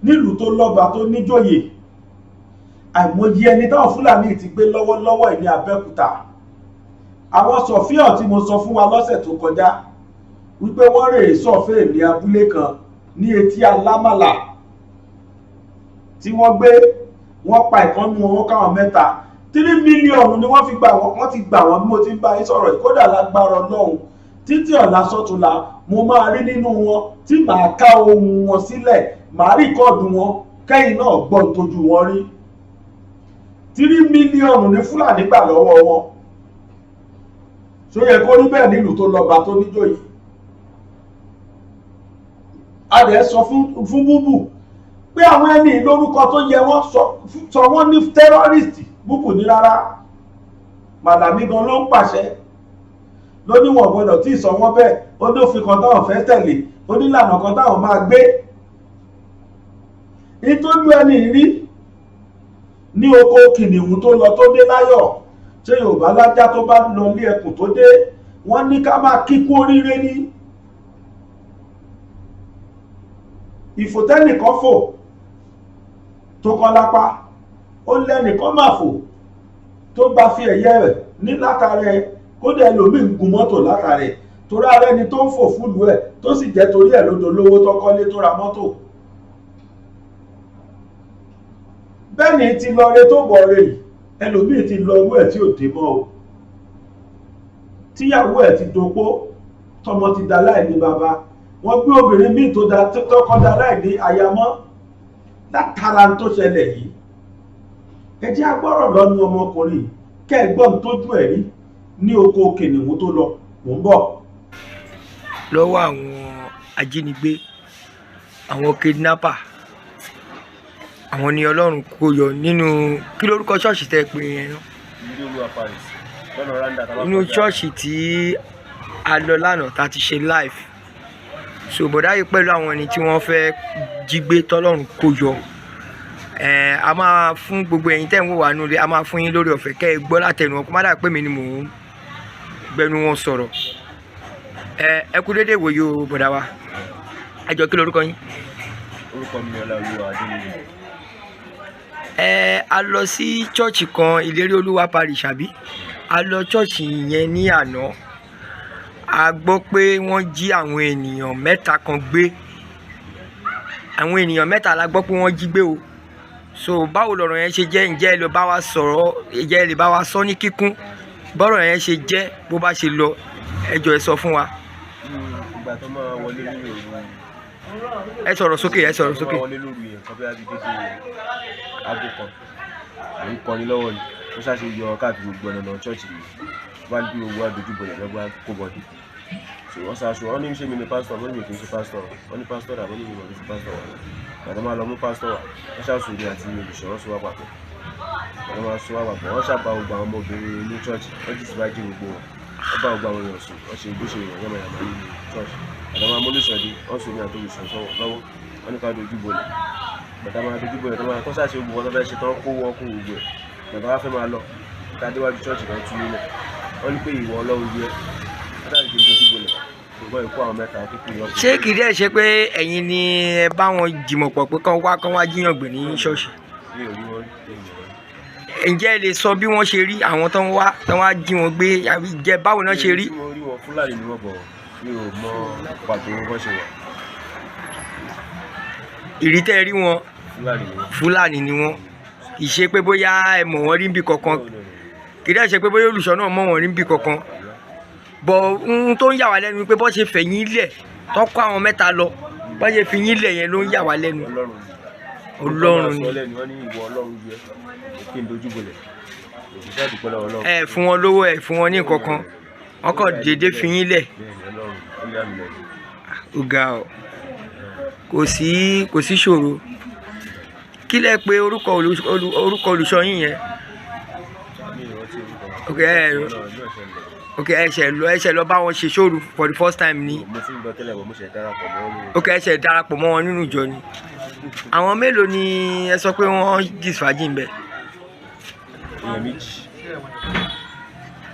nílùú tó lọ́ba tó níjòyè àìmọye ẹni táwọn Fúlàní ti gbé lọ́wọ́lọ́wọ́ ní Abẹ́òkúta àwọn sọ̀fíàn tí mo sọ fún wa lọ́sẹ̀ tó kọjá wípé wọ́n rèé sọ̀fẹ́ ní abúlé kan ní etí Alámàlà tí wọ́n gbé wọ́n pa ìkan nínú wọn káwọn mẹ́ta 3 mílíọ̀nù ni wọ́n fi gbà wọ́n ti gbà wọ́n bí mo ti ń bá yín sọ̀rọ̀ yìí. Kódà lágbára Ọlọ́run títí ọ̀la sọ́túnla mo máa rí nínú wọn tí màá ká ohun wọn sílẹ̀, màá rìkọ́ọ̀dù wọn kẹ́yìn náà gbọ́n tójú wọn rí. 3 mílíọ̀nù ní Fúlàní gbà lọ́wọ́ wọn. Ṣó yẹ kó rí bẹ́ẹ̀ nílùú tó lọ́ba tó níjòyè? A dẹ̀ sọ fún Búbù pé àwọn ẹni lórúkọ tó yẹ wọ́n sọ wọ́n ní tẹ́rọ́rìstì. Búbù ní rárá, Màlàmí gan ló ń pàṣẹ ló ní wọn gbọ́dọ̀ tí ì sọ wọ́n bẹ́ẹ̀, ó ní òfin kan táwọn fẹ́ tẹ̀lé, ó ní ìlànà kan táwọn máa gbé. Ìtọ́jú ẹni rí ní oko kìnìún tó lọ tó dé láyọ̀, ṣé Yorùbá lájá tó bá lọ lé ẹkùn tó dé, wọ́n ní ká máa kíkú oríire ní. Ìfòtẹ́nìkan fò tó kọ́ lápá, ó lẹ́nìkan máa fò tó bá fi ẹ̀yẹ rẹ̀ ní látàrẹ, kódà ẹlòmíì gun mọ́tò látàrẹ torí ara ẹni tó ń fò fúlù ẹ̀ tó sì jẹ́ torí ẹ̀ lódò lówó tó kọ́lé tó ra mọ́tò. Bẹ́ẹ̀ni ti lọ re tó bọ̀ re yìí, ẹlòmíì ti lọ owó ẹ̀ tí ò dé mọ́ o, tíyàwó ẹ̀ ti dopó, tọmọ ti da láìní bàbá, wọ́n gbé obìnrin míì tó kọ́ da láìní aya mọ́ látara tó ṣẹlẹ̀ yìí. Ẹ jẹ́ agbọ́rọ̀ lọ́nu ọmọkùnrin kẹ́ẹ̀gbọ́n tójú ẹ̀ rí ní oko kìnìún tó lọ. Mò ń bọ̀. Lọ́wọ́ àwọn ajínigbé, àwọn kidnapper, àwọn ni Ọlọ́run kó yọ nínú kí lórúkọ ṣọ́ọ̀ṣì tẹ́ pé yẹn náà? Nínú ṣọ́ọ̀ṣì tí a lọ lánàá tá a ti ṣe live. So bọ̀dá yìí pẹ̀lú àwọn ẹni tí wọ́n fẹ́ jí gbé tọ́lọ́run kó yọ. A máa fún gbogbo ẹ̀yin tẹ́ ń wò wá nílé, a máa fún yín lórí ọ̀fẹ́ kẹ́ ẹ gbọ́ látẹnu wọn, kó má dà pé mi ni mò ń gbẹnu wọn sọ̀rọ̀. Ẹ kú dédé ìwòye o bọ̀dá wa, ẹ jọ kí lorúkọ yín? Orúkọ mi Ọláolúwa Adéníyì. A lọ sí chọ́ọ̀chì kan Ìlérí Olúwa parish àbí? A lọ chọ́ọ̀chì yẹn ní àná. A gbọ́ pé wọ́n jí àwọn ènìyàn mẹ́ta kan gbé. Àwọn ènìyàn mẹ́ta la gbọ́ pé wọ́n jí gbé o. So báwo lọ̀rọ̀ yẹn ṣe jẹ́? Ǹjẹ́ ẹ lè bá wa sọ̀rọ̀, ǹjẹ́ ẹ lè bá wa sọ ní kíkún bọ́rọ̀ yẹn ṣe jẹ́, bó bá ṣe lọ, ẹ jọ̀ọ́ ẹ sọ fún wa. Ìgbà tó máa wọlé nínú òru, ẹ sọ̀rọ̀ sókè, ẹ sọ̀rọ̀ sókè. wọlé lóru yẹn kan bí a ti dédé aago kan, òun kọrin lọ́wọ́ ni ó ṣàṣe yọ káàkiri gbogbo ọ̀nà náà ṣọ́ọ̀ṣì yìí wá ní owó àdójúbọ̀lẹ̀ lọ́gbà kó bọ̀dì. So wọ́n ṣaṣọ, wọ́n ní ṣé mi ní pásítọ̀, wọ́n ní mi kì í ṣe pásítọ̀, wọ́n ní pásítọ̀ dà, wọ́n ní mi kì í ṣe pásítọ̀ wà. Bàtà máa lọ mú pásítọ̀ wà, wọ́n ṣàṣọ èmi àti olùṣọ́ wọn sọ wá papọ̀. Bàtà máa sọ wá papọ̀, wọ́n ṣàbá gbogbo àwọn ọmọbìnrin ní ṣọ́ọ̀ṣì, wọ́n ti sì bá jí gbogbo wọn, wọ́n bá gbogbo àwọn èèyàn sùn, wọ́n ṣe ìgbésẹ̀ èèyàn yàmàyàmà nínú ṣọ́ọ̀ṣì. Bàtà máa mólúṣọ̀dé, wọ́n sọ èmi àti olùṣọ́ lọ́wọ́, wọ́n ní ká dojú bolẹ̀. Bàtà máa dojú bolẹ̀ tó máa kọ́ sáà ṣe gbogbo wọn tó fẹ́ ṣe tán kó wọ́n kó gbogbo ẹ̀. Bàtà wá fẹ́ máa lọ, ká déwájú ṣọ́ọ̀ṣì kan tú nílẹ̀. Wọ́n ní pé ìwọ Ọlọ́run yẹ, látàrí kí n dojú bolẹ̀. Ṣùgbọ́n ikú àwọn mẹ́ta tó kù yọ. Ṣé kì í dẹ̀ ṣe pé ẹ̀yin ni ẹ bá wọn jìmọ̀ pọ̀ pé kán wá jíyàn gbé ní ṣọ́ọ̀ṣì? Mi ò rí wọn rí. Ǹjẹ́ ẹ lè sọ bí wọ́n ṣe rí àwọn tán wá jí wọn gbé, àbí jẹ́ báwo náà ṣe rí? Mo rí wọn Fúlàní ni wọ́n bọ̀, mi ò mọ pàtó bó ṣe wà. Ìrítẹ́ rí wọn Fúlàní ni wọ́n, kì í ṣe pé bóyá ẹ mọ̀ wọ́n rí níbì kankan, kì í dẹ̀ ṣe pé bóyá olùṣọ́ náà mọ̀ wọ́n rí níbì kankan. Bọ̀ ohun tó ń yà wá lẹ́nu ni pé bọ́ ṣe fẹ̀yìn lẹ̀ tó kó àwọn mẹ́ta lọ, bọ́ ṣe fi yín lẹ̀ yẹn ló ń yà wá lẹ́nu. Ọlọ́run ni. Wọ́n ní ìwọ Ọlọ́run yẹ kí n dojú bolẹ̀. Òṣìṣẹ́ àdúpẹ́ lọ́wọ́ Ọlọ́run. Ẹ fún wọn lówó, ẹ fún wọn ní kankan, wọ́n kàn déédéé fi yín lẹ̀. Ó ga ọ, kò sí ṣòro. Kí lẹ pé orúkọ olùṣọ́ yín yẹn? Ok, ẹsẹ̀ lọ bá wọn ṣe ṣòro for the first time ni. Mo ti ń lọ tẹ́lẹ̀ bọ̀, mo ṣe darapọ̀ mọ́ wọn. Ok, ẹsẹ̀ darapọ̀ mọ́ wọn nínú ìjọ ni. Àwọn mélòó ni ẹ sọ pé wọ́n disfagin bẹ́ẹ̀? Èèyàn méjì.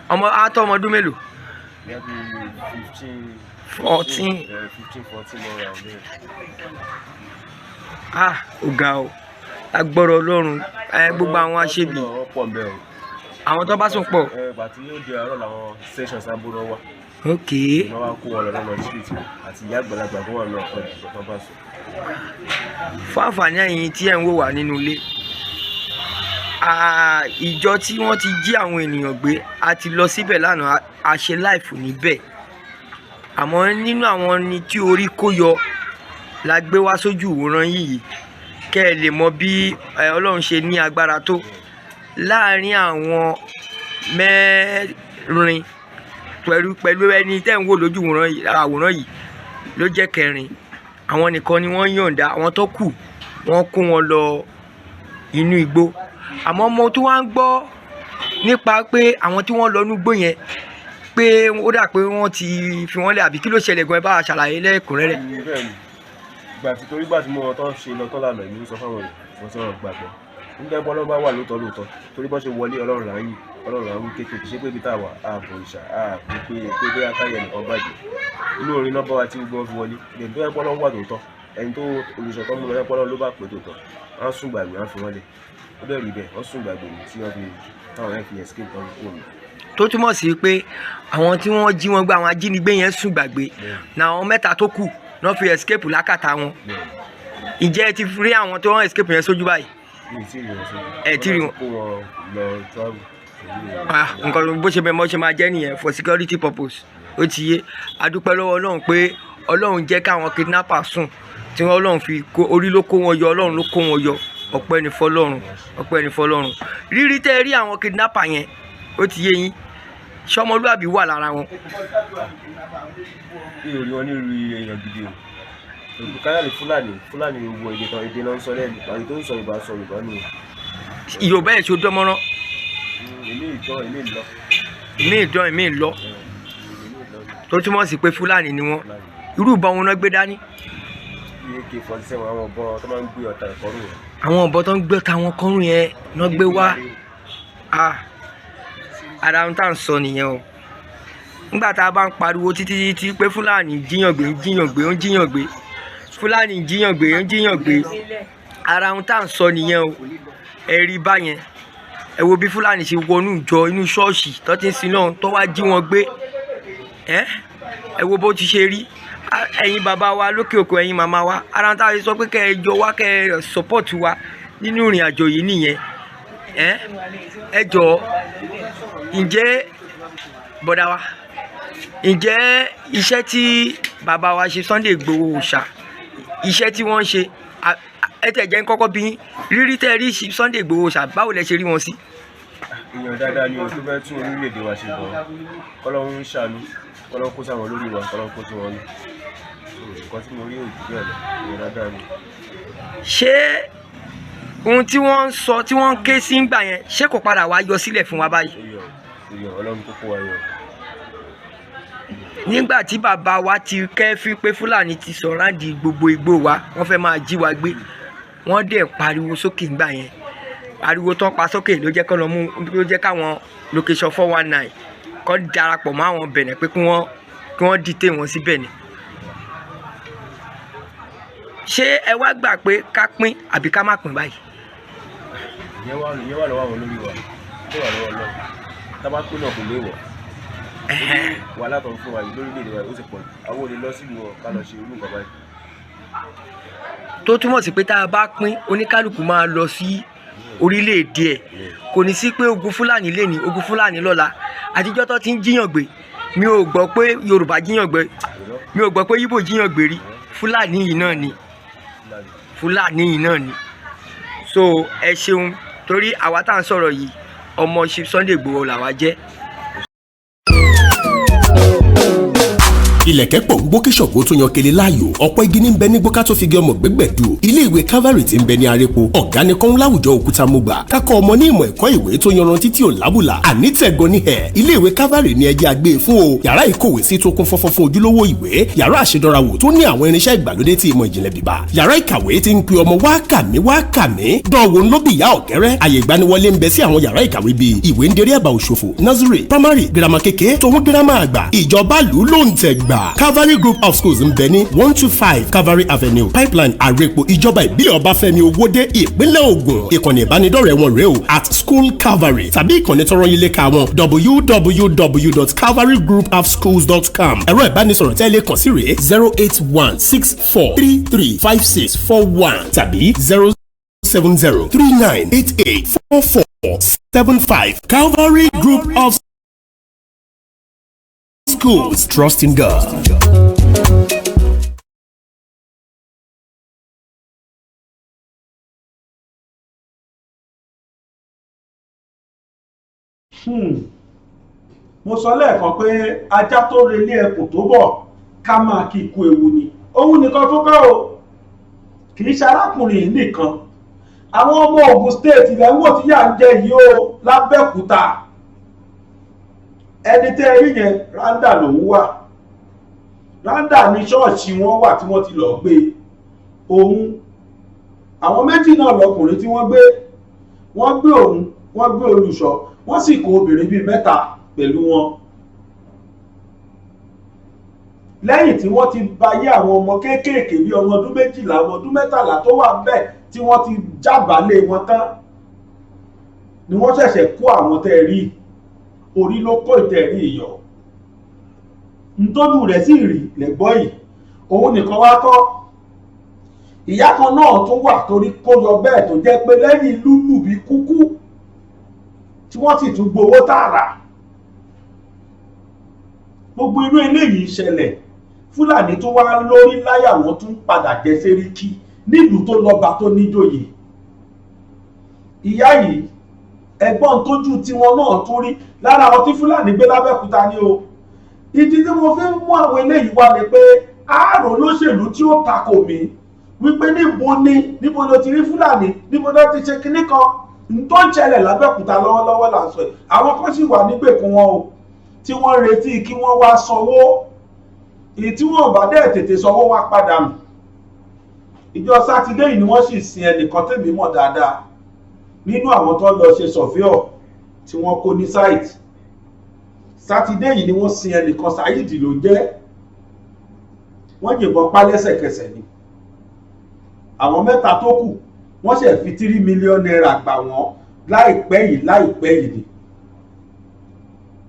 Àtọ́ ọmọ ọdún mélòó? Bí 14 mọ́ ra ọ̀dẹ́. Ó ga ọ, agbọ́rọ̀ Ọlọ́run, gbogbo àwọn aṣebi, àwọn tó bá sùn pọ̀. Ìgbà tí yóò di àárọ̀ làwọn stations abúlé wà. Ok. Wọ́n wá kó wọn lọ lọ́nà street àti ìyá àgbàlagbà tó wà lọ́ọ̀ kan ìgbà tó bá sùn. Fún àǹfààní ẹ̀yin tí ẹ̀ ń wò wá nínú ilé, ìjọ tí wọ́n ti jí àwọn ènìyàn gbé a ti lọ síbẹ̀ lánàá a ṣe láìfù níbẹ̀ àmọ́ nínú àwọn ni tí orí kó yọ la gbé wá sójú ìwòran yìí kẹ́ ẹ lè mọ bí Ọlọ́run ṣe ní agbára tó láàárín àwọn mẹ́rin pẹ̀lú ẹni tẹ́ ń wò lójú àwòrán yìí ló jẹ́ kẹrin àwọn nìkan ni wọ́n yọ̀ǹda àwọn tó kù wọ́n kó wọn lọ inú igbó àmọ́ mo tún wá ń gbọ́ nípa pé àwọn tí wọ́n lọ inú igbó yẹn pé ó dà pé wọ́n ti fi wọ́n lẹ̀ àbí kí ló ṣẹlẹ̀ gan ẹ bá ṣàlàyé lẹ́kùnrẹ́rẹ́. gbà tí mo tán ṣe lọ tán lánàá ìlú sọ fáwọn èèyàn wọ́n sọ̀rọ̀ gbàgbọ́ nígbà pé Ọlọ́run bá wà lóòótọ́ torí bọ́n ṣe wọlé Ọlọ́run là ń yìn Ọlọ́run là ń wí kékeré ṣé pé ibi tá a wà ààbò ìṣà ààbò pé bí akáyẹ nìkan bàjẹ́ inú orin náà bá wa tí gbogbo wọn fi wọlé ìdèmí tó yẹ pé Ọlọ́run wà tòótọ́ ẹni tó olùṣọ́ tó mú lọ yẹ pé Ọlọ́run ló bá pè tòótọ́ wọ́n sùn gbàgbé wọ́n fi wọ́n lé ó dẹ̀ rí bẹ́ẹ̀ wọ́n sùn gbàgbé ní tí wọ́n fi táwọn ẹ̀ fi escape tán kó mi. tó túmọ̀ sí pé àwọn tí wọ́n jí wọn gbé àwọn ajínigbé yẹn sùn gbàgbé na àwọn mẹ́ta tó kù náà fi escape lákàtà wọn ìjẹ́ ẹ ti rí àwọn tó wọ́n escape yẹn sójú báyìí. ẹ ti rí wọn. nǹkan bó ṣe bẹ́ẹ̀ mọ́ ṣe máa jẹ́ nìyẹn for security purpose ó ti yé adúpẹ́ lọ́wọ́ Ọlọ́run pé Ọlọ́run jẹ́ káwọn kidnapper sùn tí wọ́n Ọlọ́run fi orí ló kó wọn yọ Ọlọ́run ló kó wọn yọ ọpẹ́ ní fọ́lọ́run rírí tẹ́ rí àwọn kidnapper yẹn ó ti yé yín ṣọmọlúàbí wà lára wọn. bí orí wọn ní rí èèyàn gidi o olùkáyà ní fúlàní wo èdè náà ń sọ lẹ́nu àti tó ń sọ Yorùbá nù. Yorùbá ẹ̀ ṣe ó dánmọ́rán. èmi ìlọ tó túmọ̀ sí pé fúlàní ni wọ́n irú ìbọn wọn náà gbé dání. AK-47 àwọn ọ̀bọ tó máa ń gbé ọ̀tá ìkọrùn yẹn. àwọn ọ̀bọ tó ń gbé ọ̀tá wọn kọrùn yẹn náà gbé wá ara ohun tá à ń sọ nìyẹn o nígbà tá a bá ń pariwo títí pé fúlàní jíyàn gbé fúlàní jíyàn gbé ara ohun tá à ń sọ nìyẹn o ẹ rí báyẹn ẹ wo bí fúlàní ṣe wọnú ìjọ inú ṣọ́ọ̀ṣì tó ti ń sin náà tó wá jí wọn gbé ẹ wo bó ti ṣe rí ẹ̀yin bàbá wa lókè òkun ẹ̀yin màmá wa ara tá a sọ pé kẹ́ ẹ jọ wá kẹ́ ẹ support wa nínú ìrìn àjò yìí nìyẹn ẹ jọ ǹjẹ́ bọ̀dá wa ǹjẹ́ iṣẹ́ tí bàbá wa ṣe Sunday Igboho Òòṣà iṣẹ́ tí wọ́n ń ṣe ẹ tẹ̀ jẹ́ ń kọ́kọ́ bí rírí tẹ́ rí Sunday Igboho Òòṣà báwo lẹ ṣe rí wọn sí. èèyàn dáadáa ni o tó fẹ́ tún orílẹ̀-èdè wa ṣe gan kọ́lọ́run ń ṣàánú kọ́lọ́run kó sáwọn lórí wa kọ́lọ́run kó sí wọn ní nǹkan tí mo rí òjì bẹ́ẹ̀ lọ èèyàn dáadáa ni. ṣé ohun tí wọ́n ń sọ tí wọ́n ń ké sí ń gbà yẹn ṣé kò padà wá yọ sílẹ̀ fún wa báyìí. èèyàn Ọlọ́run kó kó wa yọ. nígbà tí bàbá wa ti kẹ́fí pé fúlàní ti sọ̀ráǹdì gbogbo igbó wa wọ́n fẹ́ máa jí wa gbé wọ́n dẹ̀ pariwo sókè ńgbà yẹn ariwo tó pa sókè ló jẹ́ ló jẹ́ káwọn location 419 kọ́ darapọ̀ mọ́ àwọn Bẹ̀nẹ̀ pé kí wọ́n dìtẹ̀ wọn sí Bẹ̀nẹ̀. ṣé ẹ wá gbà pé ká pín àbí ká má pín báyìí. ìyẹn wà lọ́wọ́ àwọn olórí wa tó wà lọ́wọ́ Ọlọ́run tábà pín náà kò léèwọ̀ wàhálà tó ń fún wa yìí lórílẹ̀-èdè wa ó ti pọ̀ àwọn olè lọ sílùú wọn ká lọ ṣe irú nǹkan báyìí. tó túmọ̀ sí pé tá a bá pín oníkálukú máa lọ sí orílẹ̀-èdè ẹ̀ kò ní sí pé ogun fúlàní lè ní ogun fúlàní lọ́la àtijọ́ tó ti ń jíyàn gbé mi ò gbọ́ pé Yorùbá jíyàn gbé mi ò gbọ́ pé Ìgbò jíyàn gbé rí fúlàní yìí náà ni so ẹ ṣeun torí àwa tá à ń sọ̀rọ̀ yìí ọmọ Chief Sunday Igboho làwa jẹ́. ilẹ̀kẹ̀ pọ̀ ń gbó kí ṣọ̀gbó tó yan kele láàyò ọ̀pọ̀ igi ní ń bẹ ní gbó ká tó fi gé ọmọ gbẹ́gbẹ̀dù ilé ìwé Calvary tí ń bẹ ní arépo ọ̀gá ni kọ́ń láwùjọ òkúta mọ́gbà kákọ́ ọmọ ní ìmọ̀ ẹ̀kọ́ ìwé tó yanrantí tí ò lábùlà àní tẹ̀gọ́ ní ẹ̀ ilé ìwé Calvary ní ẹjẹ́ àgbé fún o yàrá ìkówé sí tó kún fọ́fọ́ fún ojúlówó ìwé yàrá àṣedọ́rawò tó ní àwọn irinṣẹ́ ìgbàlódé tí ìmọ̀ ìjìnlẹ̀ bíbá yàrá ìkàwé tí ń pe ọmọ wá kàmí dánwò ńlọ́bì ìyá ọ̀kẹ́rẹ́ àyè ìgbaniwọlé ń bẹ sí àwọn yàrá ìkàwé bíi ìwé ń derí ẹ̀bà òṣòfò nursery primary girama kékeré tòun girama àgbà ìjọba lù ló ń tẹ̀ gbà Calvary Group of Schools ń bẹ ní 125 Calvary Avenue Pipeline Àrèpò ìjọba ìbílẹ̀ Ọbáfẹ́mi Owódé ìpínlẹ̀ Ògùn ìkànnì ìbánidọ́rẹ̀ẹ́ wọn rèé o @School Calvary tàbí ìkànnì tọrọ yín léka wọn www.calvarygroupofschools.com ẹ̀rọ ìbánisọ̀rọ̀ tẹ́lẹ̀ kàn sí rèé 08164335641 tàbí 0 07039884475. Calvary Group of Schools, trust in God. Mo sọ lẹ́ẹ̀kan pé ajá tó relé ẹkùn tó bọ̀ ká máa kí ikú ewu ni. Òun nìkan tó kọ́ o, kì í ṣe arákùnrin nìkan. Àwọn ọmọ Ògùn state ilẹ̀ ń wò tí yà ń jẹ yìí o lábẹ́òkúta. Ẹni tẹ́ rí yẹn Randa lòún wà. Randa ní ṣọ́ọ̀ṣì wọn wà tí wọ́n ti lọ gbé òun. Àwọn méjì náà lọkùnrin tí wọ́n gbé òun, wọ́n gbé olùṣọ́, wọ́n sì kó obìnrin bíi 3 pẹ̀lú wọn. Lẹ́yìn tí wọ́n ti bayé àwọn ọmọ kéékèèké bíi ọmọ ọdún 12, ọmọ ọdún 13 tó wà ńbẹ̀ tí wọ́n ti jábàálé wọn tán ni wọ́n ṣẹ̀ṣẹ̀ kó àwọn tẹ́ rí. Orí ló kó ìtẹ̀rí ìyọ̀. Ntójú rẹ̀ sì rí lẹ́gbọ́ yìí. Òun nìkan wá kọ́. Ìyá kan náà tún wà torí kó yọ bẹ́ẹ̀ tó jẹ́ pé lẹ́yìn lúlù bí kúkú tí wọ́n sì tún gbowó tààrà. Gbogbo irú eléyìí ṣẹlẹ̀. Fúlàní tó wá lórí láyà wọn tún padà jẹ́ sẹ́ríkì nílùú tó lọ́ba tó níjòyè. Ìyá yìí ẹ̀gbọ́n tójú tiwọn náà tún rí lára àwọn tí Fúlàní gbé lábẹ́òkúta ni o. Ìdí tí mo fi ń mú àwọn eléyìí wá ni pé àárò lóṣèlú tí ó takò mí wípé níbo ló ti rí Fúlàní, níbo ló ti ṣe kinní kan. N tó ń ṣẹlẹ̀ lábẹ́òkúta lọ́wọ́lọ́wọ́ là ń sọ yìí. Àwọn kan sì wà nígbèkùn wọn o tí wọ́n retí kí wọ́n wá sanwó. Èyí tí wọ́n bá dẹ̀ tètè sanwó wá padà nù. Ìjọ Sátidé yìí ni wọ́n sì sin ẹnìkan tèmi mọ̀ dáadáa nínú àwọn tó lọ ṣe sọ̀fíọ̀ tí wọ́n kó ní sáìtì. Sátidé yìí ni wọ́n sin ẹnìkan, Saheed ló jẹ́. Wọ́n yìnbọn pa lẹ́sẹ̀kẹsẹ̀ ni. Àwọn 3 tó kù wọ́n ṣe fi 3 million naira gbà wọ́n láìpẹ́ yìí ni.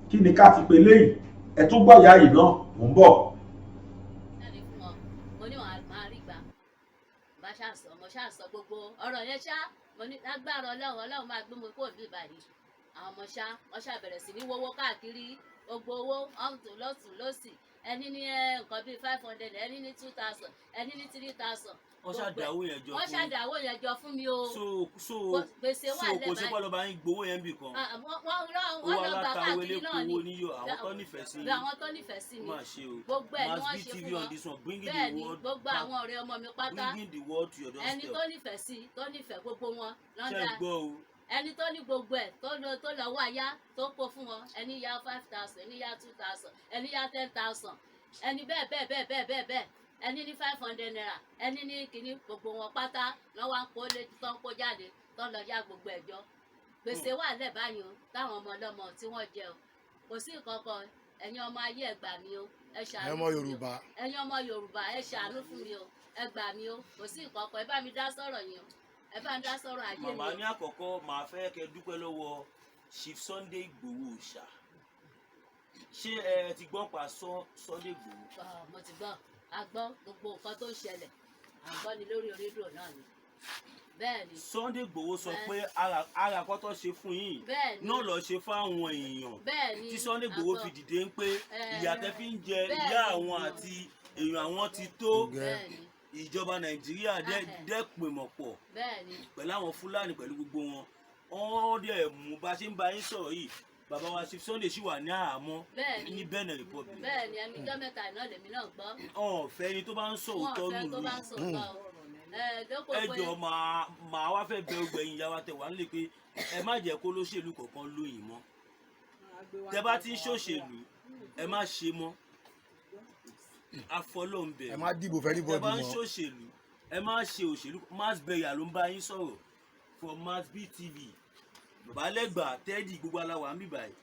Kí ni ká ti pe léyìí? Ẹ tún gbọ́ ìyá yìí náà, mò ń bọ̀. Mo ní wọn máa rí gbà bá ṣàṣọ gbogbo ọ̀rọ̀ yẹn ṣá. Mo ní lágbára Ọlọ́run máa gbé mi kó bí ìbàdí. Àwọn ọmọ wọ́n ṣàbẹ̀rẹ̀ sí ní wọ́wọ́ káàkiri gbogbo owó ọ̀tún lọ́tún lọ́sì. Ẹni ní nǹkan bíi 500, ẹni ní 2000, ẹni ní 3000. Wọ́n ṣàdáwó yẹn jọ fún mi. Wọ́n ṣàdáwó yẹn jọ fún mi o. Gbèsè wà lẹ́bàá. Kò sí pọ́ lọ́ba yín gbowó yẹn bì kan. Wọ́n lọ gbà káàkiri náà ni. Àwọn tó nífẹ̀ẹ́ sí ni. Àwọn tó nífẹ̀ẹ́ sí ni. Gbogbo ẹ̀ ni wọ́n ṣe fún wọn. Bẹ́ẹ̀ ni gbogbo àwọn ọ̀rẹ́ ọmọ mi pátá. Ẹni tó nífẹ̀ẹ́ sí, tó nífẹ̀ẹ́ gbogbo wọn lọ́dà. Ẹni tó ní gbogbo ẹ̀ tó lọ wá yá tó kó fún wọn. Ẹni yá 5000, ẹni yá 2000, ẹni yá 10,000. Ẹni bẹ́ẹ̀. Ẹni ní 500 naira, ẹni ní kíní, gbogbo wọn pátá lọ́wọ́ ń kó lé tó ń kó jáde tó ń lọ yá gbogbo ẹ̀jọ́. Gbèsè wà lẹ̀ báyìí o táwọn ọmọ ọlọ́mọ tí wọ́n jẹ o. Kò sí nǹkan kan, ẹ̀yin ọmọ ayé ẹ gbà mí o, ẹ ṣàánú fún mi o. Ẹ̀yin ọmọ Yorùbá ẹ ṣàánú fún mi o, ẹ gbà mí o. Kò sí nǹkan kan, ẹ bá mi dá sọ̀rọ̀ yẹn o, ẹ bá mi dá sọ̀rọ̀ ayé mi o. Màmá ní àkọ́kọ́ màá fẹ́ kẹ́ dúpẹ́ lọ́wọ́ Chief Sunday Igboho Òòṣà. Ṣé ẹ ti gbọ́ pa Sunday Igboho? Mo ti gbọ́. A gbọ́ gbogbo nǹkan tó ń ṣẹlẹ̀, a gbọ́ ni lórí rédíò náà ni. Bẹ́ẹ̀ ni. Sunday Igboho sọ pé ara kọ́tọ́ ṣe fún yín náà lọ ṣe fáwọn èèyàn. Bẹ́ẹ̀ ni. Tí Sunday Igboho fi dìde ń pé ìyà tẹ́ fi ń jẹ ìyá àwọn àti èèyàn àwọn ti tó. Bẹ́ẹ̀ ni. Ìjọba Nàìjíríà dẹ́pin mọ̀ pọ̀ pẹ̀lú àwọn Fúlàní pẹ̀lú gbogbo wọn. Wọ́n dẹ̀ mú bá ṣe ń bá yín sọ̀rọ̀ yìí. Bàbá wa Chief Sunday ṣì wà ní àhámọ́ ní Benin Republic. Bẹ́ẹ̀ni, ẹni ọjọ́ mẹ́ta náà lèmi náà gbọ́. Ọ̀fẹ́ ni tó bá ń sọ òótọ́ nù lù. Ẹ jọ màá wá fẹ́ bẹ ọgbẹ̀yìn ìyá wa tẹ̀ wá nílé pé ẹ má jẹ́ kó lóṣèlú kankan lóyìn mọ́. Tẹ bá ti ń ṣòṣèlú ẹ má ṣe mọ́. Afọlọ́ǹbẹ̀. Ẹ má dìbò fẹ́ ní bọ́ọ̀dù mọ́. Tẹ bá ń ṣòṣèlú ẹ má ṣe òṣèlú. Mass Beria ló ń bá yín sọ̀rọ̀ from Mass BTV. Bàbá lẹ́gbàá tẹ́ẹ̀dì gbogbo aláwa ń bì báyìí.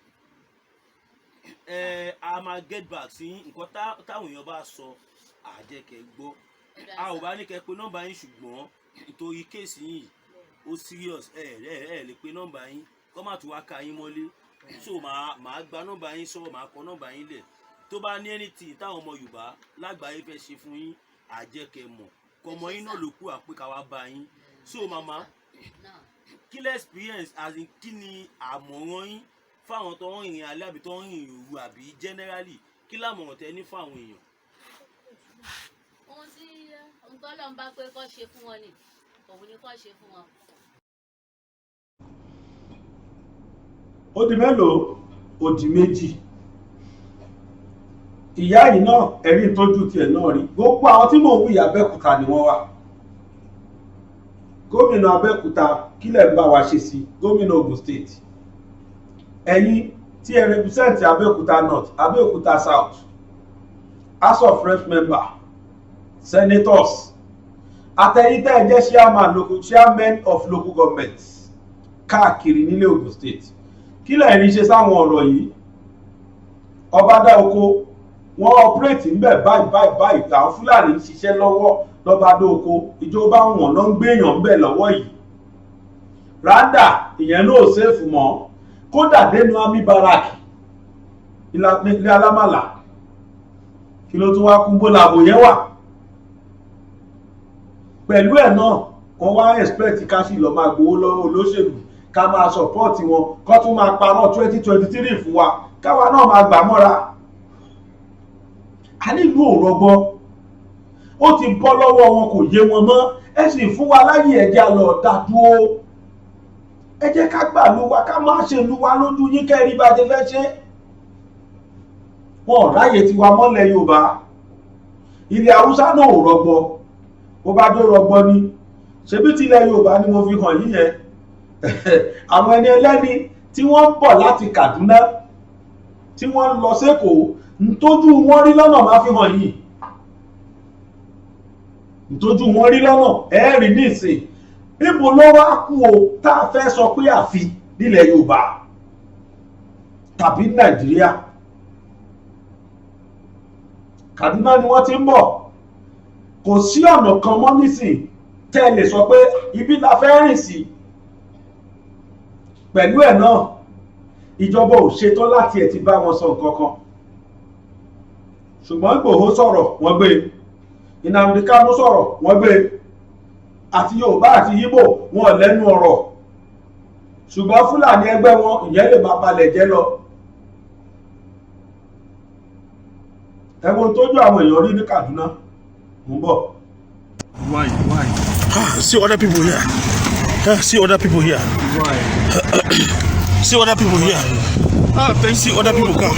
A máa get back sí nǹkan táwọn èèyàn bá sọ àjẹkẹ́ gbọ́. A ò bá ní kẹ́ pé nọ́mbà yín ṣùgbọ́n nítorí kéèsì yìí ó serious ẹ lè pe nọ́mbà yín kọ́ má tún wá ka yín mọ́lé. So màá gba nọ́mbà yín sọ̀rọ̀ màá kọ nọ́mbà yín lẹ̀. Tó bá ní anything táwọn ọmọ Yorùbá lágbàáyé fẹ́ ṣe fún yín àjẹkẹ́ mọ̀ kọ́mọ yín náà ló kú àpé ká wá bá yín. So màmá kí lẹ́ experience as in kí ni àmọ̀ràn yín fáwọn tó ń rìnrìn alẹ́ àbí tó ń rìnrìn òru àbí generally kí lámọ̀ràn tẹ ní fún àwọn èèyàn. ohun tó lọ́n bá pé kó ṣe fún wọn ni òun ni kó ṣe fún wọn. ó di mélòó ó di méjì. ìyá yìí náà ẹ̀rí ìtọ́jú tiẹ̀ náà rí gbogbo àwọn tí mò ń wí Abẹ́òkúta ni wọ́n wà. gómìnà Abẹ́òkúta kílẹ̀ ń bá wa ṣe sí gómìnà Ògùn state ẹ̀yin tí ẹ represent Abẹ́òkúta north Abẹ́òkúta south house of rep member senators àtẹ̀yìn tẹ́ ẹ jẹ́ chairman of local government káàkiri nílé Ògùn state kílẹ̀ ń ṣe sáwọn ọ̀rọ̀ yìí ọba dá oko wọ́n ọpẹ́rẹ́tì ńbẹ̀ báyìí àwọn Fúlàní ń ṣiṣẹ́ lọ́wọ́ lọ́ba dá oko ìjọba wọn ló ń gbéyàn ńbẹ̀ lọ́wọ́ yìí rádà ìyẹn náà ṣèfù mọ́ kódà dénú army barrack ilé alámàlà kí ló tún wá kú bó làbò yẹn wà pẹ̀lú ẹ̀ náà wọ́n wá expect ká sì lọ máa gbowó lọ́wọ́ olóṣèlú ká máa support wọn kó tún máa parọ́ 2023 fún wa káwa náà máa gbà mọ́ra a nílùú òrọ̀gbọ́ ó ti bọ́ lọ́wọ́ wọn kò yé wọn mọ́ ẹ sì fún wa láyé ẹ̀já lọ dádúró ẹ jẹ́ ká gbà ló wa ká má ṣe lu wa lójú yín kẹ́rí bá ti fẹ́ ṣe wọn ráyè tiwa mọ́lẹ̀ Yorùbá ilẹ̀ Haúsá náà ò rọgbọ bó bá dó rọgbọ ni ṣebí tilẹ̀ Yorùbá ni mo fi hàn yín yẹn àwọn ẹni ẹlẹ́ni tí wọ́n ń bọ̀ láti Kaduna tí wọ́n ń lọ sẹ́kọ̀ọ́ ntójú wọn rí lọ́nà máa fi hàn yìí ntójú wọn rí lọ́nà ẹ̀ẹ́rì nísìn níbo ló wá kú o tá a fẹ́ sọ pé àfi nílẹ̀ Yorùbá tàbí Nàìjíríà Kaduna ni wọ́n ti ń bọ̀ kò sí ọ̀nà kan mọ́ nísìn tẹ́ ẹ lè sọ pé ibi la fẹ́ rìn sí pẹ̀lú ẹ̀ náà ìjọba ò ṣetán láti ẹ̀ ti bá wọn sọ nǹkan kan ṣùgbọ́n Ìgbòho sọ̀rọ̀ wọ́n gbé Nnamdi Kanu sọ̀rọ̀ wọ́n gbé àti Yorùbá àti Ìgbò wọn lẹ́nu ọ̀rọ̀ ṣùgbọ́n Fúlàní ẹgbẹ́ wọn ìyẹn lè máa balẹ̀ jẹ́ lọ ẹ̀wọ̀n tójú àwọn èèyàn rí ní Kaduna ń bọ̀. Why? See other people here. See other people here. See other people here. See other people come.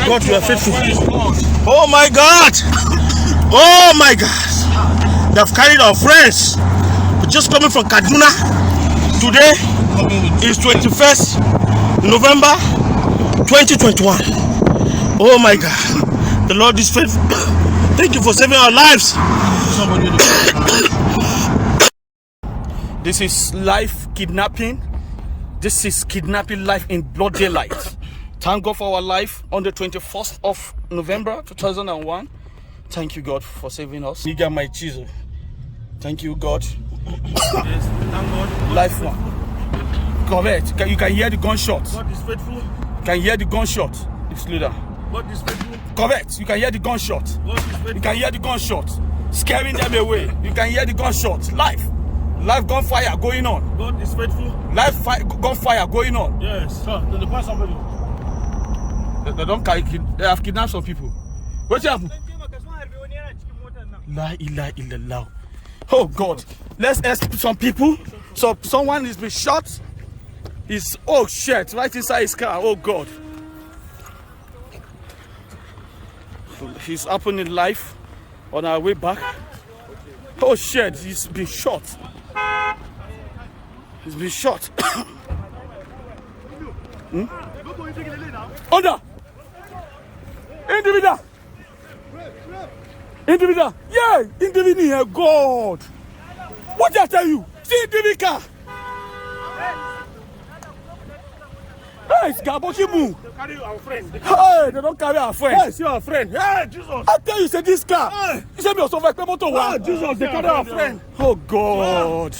God, you are faithful. Oh my God! Oh my God! They have carried our friends. We're just coming from Kaduna. Today is 21st November 2021. Oh my God! The Lord is faithful. Thank you for saving our lives. This is life kidnapping. This is kidnapping life in broad daylight. Thank God for our life on the 21st of November 2001. Thank you, God, for saving us. Nigga, my Jesus. Thank you, God. Yes, thank God. Life one. Correct. You can hear the gunshot. God is faithful. You can hear the gunshot. It's leader. God is faithful. Correct. You can hear the gunshot. God is faithful. You can hear the gunshot. Scaring them away. You can hear the gunshot. Live gunfire going on. God is faithful. Gunfire going on. Yes. Sir, then the person somebody. They don't carry they have kidnapped some people. What's happened? La ilaha illallah. Oh God. Let's ask some people. So someone is been shot. He's oh shit right inside his car. Oh God. He's happening live on our way back. Oh shit, he's been shot. He's been shot. Under! Individual! Individual! Yeah! Individual here, God! What did I tell you? See individual! Hey, it's Gabokimu! They carry our friend. Hey, they don't carry our friend. Hey, see our friend. Hey, Jesus. I tell you, say this car. Hey. You say me also like motor one. Jesus, they carry our friend. Oh God.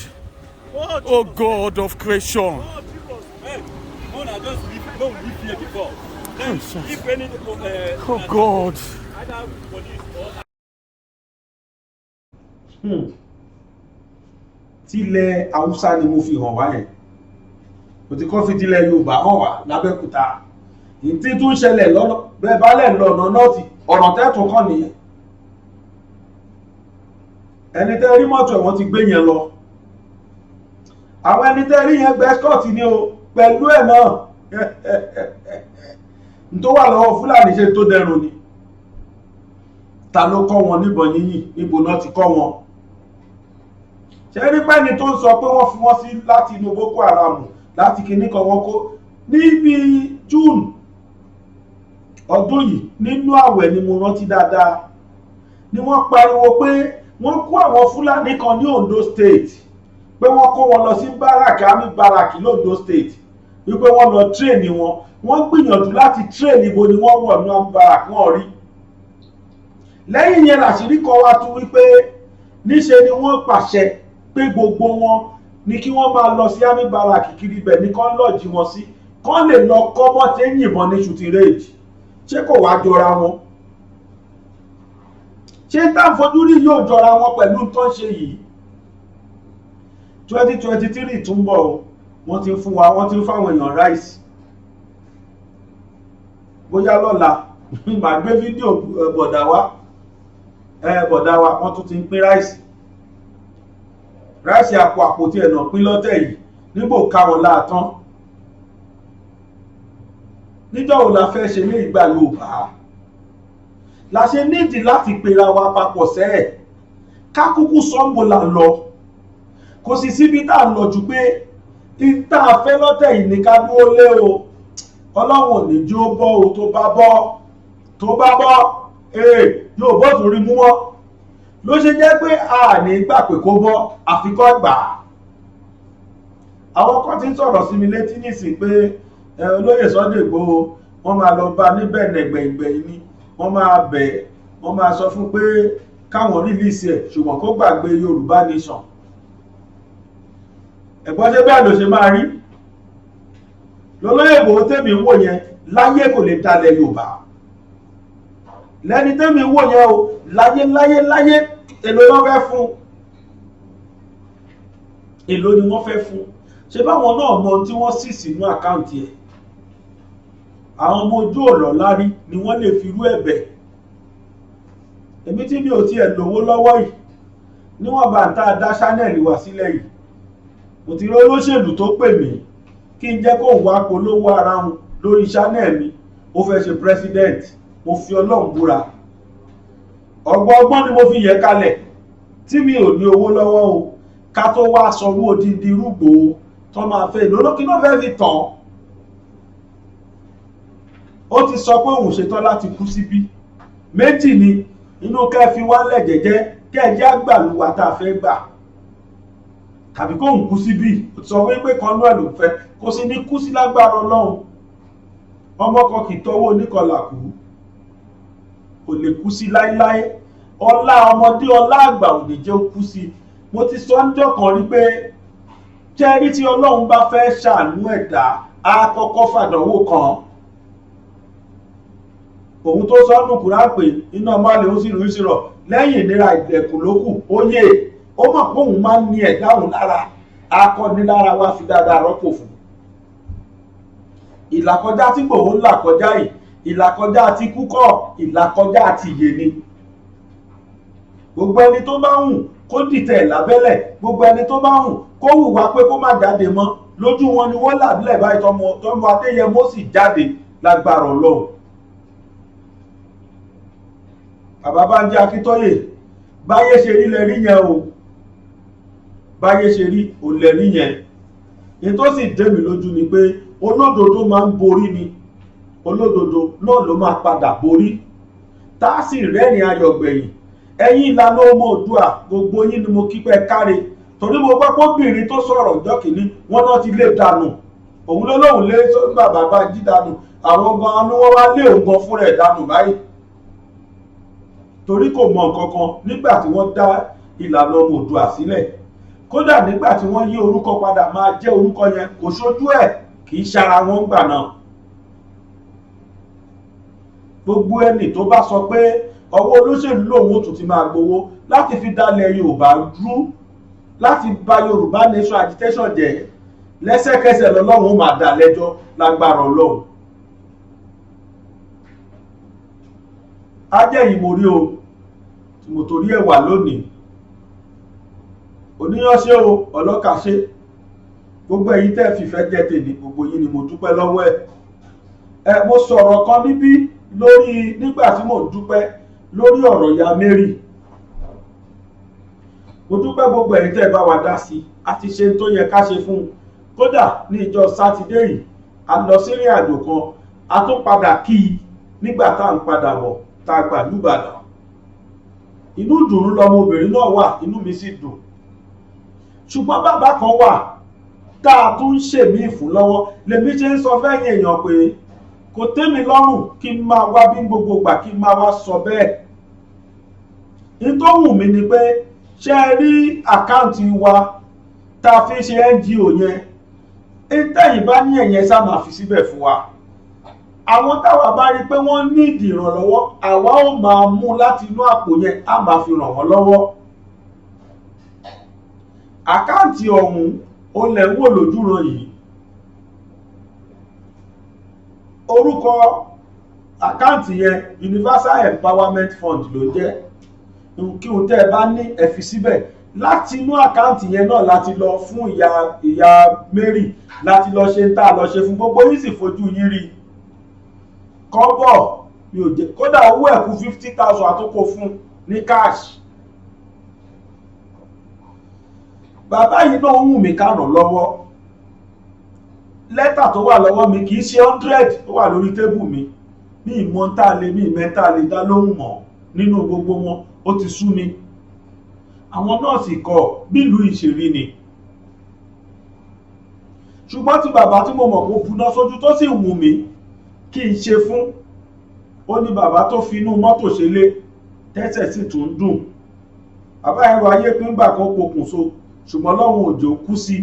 Oh God of creation. Oh, Jesus. Hey, Mona just live here before. Then, if any, Oh God. either police or tilẹ̀ Haúsá ni mo fi hàn wá yẹn, mo ti kọ́ fi tilẹ̀ Yorùbá hàn wá lábẹ́òkúta. ìtí tún ṣẹlẹ̀ lọ́nà bẹ́ẹ̀ bá lẹ̀ lọ́nà nọ́ọ̀tì ọ̀nà tẹ́tùn kàn nìyẹn. ẹni tẹ́ rí mọ́tò ẹ̀ wọ́n ti gbé yẹn lọ. àwọn ẹni tẹ́ rí yẹn gbẹ́ skọ́ọ̀tì ni o pẹ̀lú ẹ̀ náà n tó wà lọ́wọ́ Fúlàní ṣe tó dẹrùn ni. ta ló kọ́ wọn níbọn yínyìn, níbo náà ti kọ́ wọn. ṣé rí pẹ́ni tó ń sọ pé wọ́n fi wọ́n sí láti inú Boko Haram láti kíní kan wọ́n kó níbi June ọdún yìí nínú àwẹ̀ ni mo rántí dáadáa ni wọ́n pariwo pé wọ́n kó àwọn Fúlàní kan ní Ondo State pé wọ́n kó wọn lọ sí báràkì àmì báràkì l'Ondo State wípé wọ́n lọ tírèènì wọ́n gbìyànjú láti tírèènì ibo ni wọ́n wọ̀ ní àmì báràkì wọ́n rí. lẹ́yìn yẹn làṣírí kan wá tún wípé níṣe ni wọ́n pàṣẹ pé gbogbo wọn ni kí wọ́n máa lọ sí àmì báràkì kiri ibẹ̀ ní kán lọ́ọ̀jì wọn sí kán lè lọ kọ́ bọ́ tẹ́ yìnbọn ní shooting range. ṣé kò wá jọra wọn? ṣé tá à ń fojú rí yóò jọra wọn pẹ̀lú tó ń ṣe yìí? 2023 tún bọ̀ o, wọ́n ti fún wa, wọ́n ti fáwọn èèyàn ráìsì. bóyá lọ́la màá gbé fídíò bọ̀dà wa wọ́n tún ti ń pín ráìsì. ráìsì àpò àpótí ẹ̀nà pín lọ́tẹ̀ yìí nígbò káwọn láàtán. níjọ́ wo la fẹ́ ṣe ní ìgbà Yorùbá? la ṣe nídìí láti pera wa papọ̀ sẹ́ẹ̀ ká kúkú sọ́nbó là ń lọ. kò sì síbi tá à ń lọ jù pé tá a fẹ́ lọ́tẹ̀ yìí ní ká dúró lé o. Ọlọ́run ò ní jí ó bọ́ o, tó bá bọ́ yóò bọ́ torí mú wọ́n. ló ṣe jẹ́ pé a ní gbà pé kó bọ́ àfikọ́ gbà. àwọn kan ti ń sọ̀rọ̀ sí mi létí nísìn pé olóyè Sunday Igboho wọ́n máa lọ bá níbẹ̀ nẹ̀gbẹ̀ngbẹ̀yìn ni wọ́n máa bẹ̀ wọ́n máa sọ fún pé káwọn rìlíìsì ẹ̀ ṣùgbọ́n kó gbàgbé Yorùbá nation. ẹ̀gbọ́n ṣe bẹ́ẹ̀ ló ṣe máa rí. lọ́lọ́yè Igboho tèmi wò yẹn láyé kò lè dalẹ̀ Yorùbá. lẹ́ni tèmi wò yẹn o láyé èlò ni wọ́n fẹ́ fún. èlò ni wọ́n fẹ́ fún. ṣé báwọn náà mọ ohun tí wọ́n sì sínú àkáǹtì ẹ̀? àwọn ọmọ ojú ọ̀lọ́ lárí ni wọ́n lè fi rú ẹ̀bẹ̀. èmi tí mi ò tiẹ̀ lówó lọ́wọ́ yìí níwọ̀n bá ń tá a dá ṣánẹ́ẹ̀lì wá sílẹ̀ yìí mo ti rí olóṣèlú tó pè mí kí n jẹ́ kó wá polówó ara wọn lórí ṣánẹ́ẹ̀lì mi ó fẹ́ ṣe president. mo fi Ọlọ́run búra ọgbọ́n ni mo fi yẹ kalẹ̀ tí mi ò ní owó lọ́wọ́ o ká tó wá sanwó odindi rúgbò tó máa fẹ́ lólókì náà fẹ́ fi tàn. ó ti sọ pé òun ṣetán láti kú síbí. méjì ni inú kẹ́ fi wálẹ̀ jẹ́jẹ́ kẹ́ẹ̀jẹ́ àgbàlùwà tá a fẹ́ gbà tàbí kóun kú síbí. ó ti sọ wípé kan náà ló fẹ́ kó sì ní kú sí lágbára Ọlọ́run. ọmọ kan kì í tọwọ́ oníkọlà kú kò lè kú sí láíláí. ọlá ọmọdé ọlá àgbà ò lè jẹ́ ó kú sí. mo ti sọ níjọ́ kan rí pé jẹ́rí tí Ọlọ́run bá fẹ́ ṣàánú ẹ̀dá á kọ́kọ́ fàdánwò kan. òun tó sọ́nù kúrá pé iná máa lè ó sì rú ìṣirọ̀ lẹ́yìn ìnira ìdẹ̀kùn lókù ó yé ó mọ̀ pé òun máa ń ní ẹ̀dá òun lára akọ́nilára wá fi dáadáa rọ́pò fún. ìlàkọjá tí Ìgbòho ń là kọjá yìí ìlàkọjá àti kúkọ́ ìlàkọjá àti ìyè ni. gbogbo ẹni tó bá hùn kó dìtẹ̀ lábẹ́lẹ̀ gbogbo ẹni tó bá hùn kó hùwà pé kó má jáde mọ́ lójú wọn ni wọ́n làbílẹ̀ báyìí tọmọ Adéyẹmọ sì jáde lágbára Ọlọ́run. bàbá Bánjí Akíntóyè báyé ṣe rí lẹ́rí yẹn o báyé ṣe rí ò lẹ́rí yẹn. èyí tó sì dé mi lójú ni pé olódodo máa ń borí ni olódodo náà ló máa padà borí tá a sì rẹ́rìn ayọ̀ gbẹ̀yìn. ẹ̀yin ìlànà ọmọ Oòduà gbogbo yín ni mo kí pé káre torí mo gbọ́ pé obìnrin tó sọ̀rọ̀ ọjọ́ kìíní wọ́n náà ti lè dànù òun ló lóun lé bàbá Bánjí dànù àwọn gan-an ni wọ́n wá lé òun gan fúnra ẹ̀ dànù báyìí torí kò mọ nǹkan kan nígbà tí wọ́n dá ìlànà ọmọ Oòduà sílẹ̀. kódà nígbà tí wọ́n yí orúkọ padà máa jẹ́ orúkọ yẹn kò ṣojú ẹ̀ kì í ṣara wọn gbà náà. gbogbo ẹni tó bá sọ pé ọwọ́ olóṣèlú lòun ó tún ti máa gbowó láti fi dálẹ̀ Yorùbá rú láti bà Yorùbá nation agitation jẹ́ lẹ́sẹ̀kẹsẹ̀ lọ́lọ́run ó máa dá lẹ́jọ́ lágbára Ọlọ́run. á jẹ́ ìmórí o tí mo torí ẹ̀ wà lónìí. Oníyanṣẹ́ o ọlọ́kàṣe gbogbo ẹ̀yin tẹ́ fìfẹ́ jẹ́ tèmi gbogbo yín ni mo dúpẹ́ lọ́wọ́ ẹ̀. Mo sọ̀rọ̀ kan níbí lórí nígbà tí mo dúpẹ́ lórí ọ̀rọ̀ ìyá Mary. Mo dúpẹ́ gbogbo ẹ̀yin tẹ́ bá wa dá sí àti ṣe tó yẹ ká ṣe fún un. Kódà ní ìjọ sátidé yìí a lọ sí ìrìn àjò kan a tún padà kí i nígbà tá à ń padà bọ̀ tá a gbà lùbàdàn. Inú ìdùnnú lọmọbìnrin náà wà, inú mi sì dùn. Ṣùgbọ́n bàbá kan wà tá a tún ń ṣèmí ìfún lọ́wọ́ lèmi ṣe ń sọ fẹ́yìn èèyàn pé kò tẹ́mi lọ́rùn kí n máa wá bí gbogbo ìgbà kí n máa wá sọ bẹ́ẹ̀. Ní tó wù mí ni pé ṣé ẹ rí àkáǹtì wa tá a fi ṣe NGO yẹn tẹ́yìn bá ní ẹ̀yẹn sá máa fi síbẹ̀ fún wa. Àwọn táwa bá rí pé wọ́n ní ìdí ìrànlọ́wọ́ àwa ó máa mú láti inú àpò yẹn á máa fi ràn wọ́n lọ́wọ́. Àkáǹtì ọ̀hún ó lẹ̀ ń wò lójúran yìí. Orúkọ àkáǹtì yẹn Universal Empowerment Fund ló jẹ́. Kí n tẹ́ ẹ bá ní ẹ fi síbẹ̀. Láti inú àkáǹtì yẹn náà láti lọ fún ìyá Mary láti lọ ṣe ń tà lọ ṣe fún gbogbo yín sì fojú yín rí. Kọ́bọ̀ mi ò jẹ́ kódà owó ẹ̀kú 50,000 àtúnkò fún ní cash. Bàbá yìí náà ń wù mí ká ràn lọ́wọ́. Lẹ́tà tó wà lọ́wọ́ mi kì í ṣe 100 tó wà lórí tébù mi. Mi ìmọ̀ tá lè mi ìmẹ́ta lè dá lóhùn mọ́ nínú gbogbo wọn ó ti sú mi. Àwọn nọ́ọ̀sì kọ bílùú ìṣèrí ni. Ṣùgbọ́n tí bàbá tí mo mọ̀ kó buná sójú tó sì wù mí kí n ṣe fún, ó ní bàbá tó fi inú mọ́tò ṣe lé tẹ́sẹ̀ sì tún dùn. Bàbá ẹ̀rọ ayé pínpà kan pokùnso ṣùgbọ́n lọ́wọ́n òjò kú sí.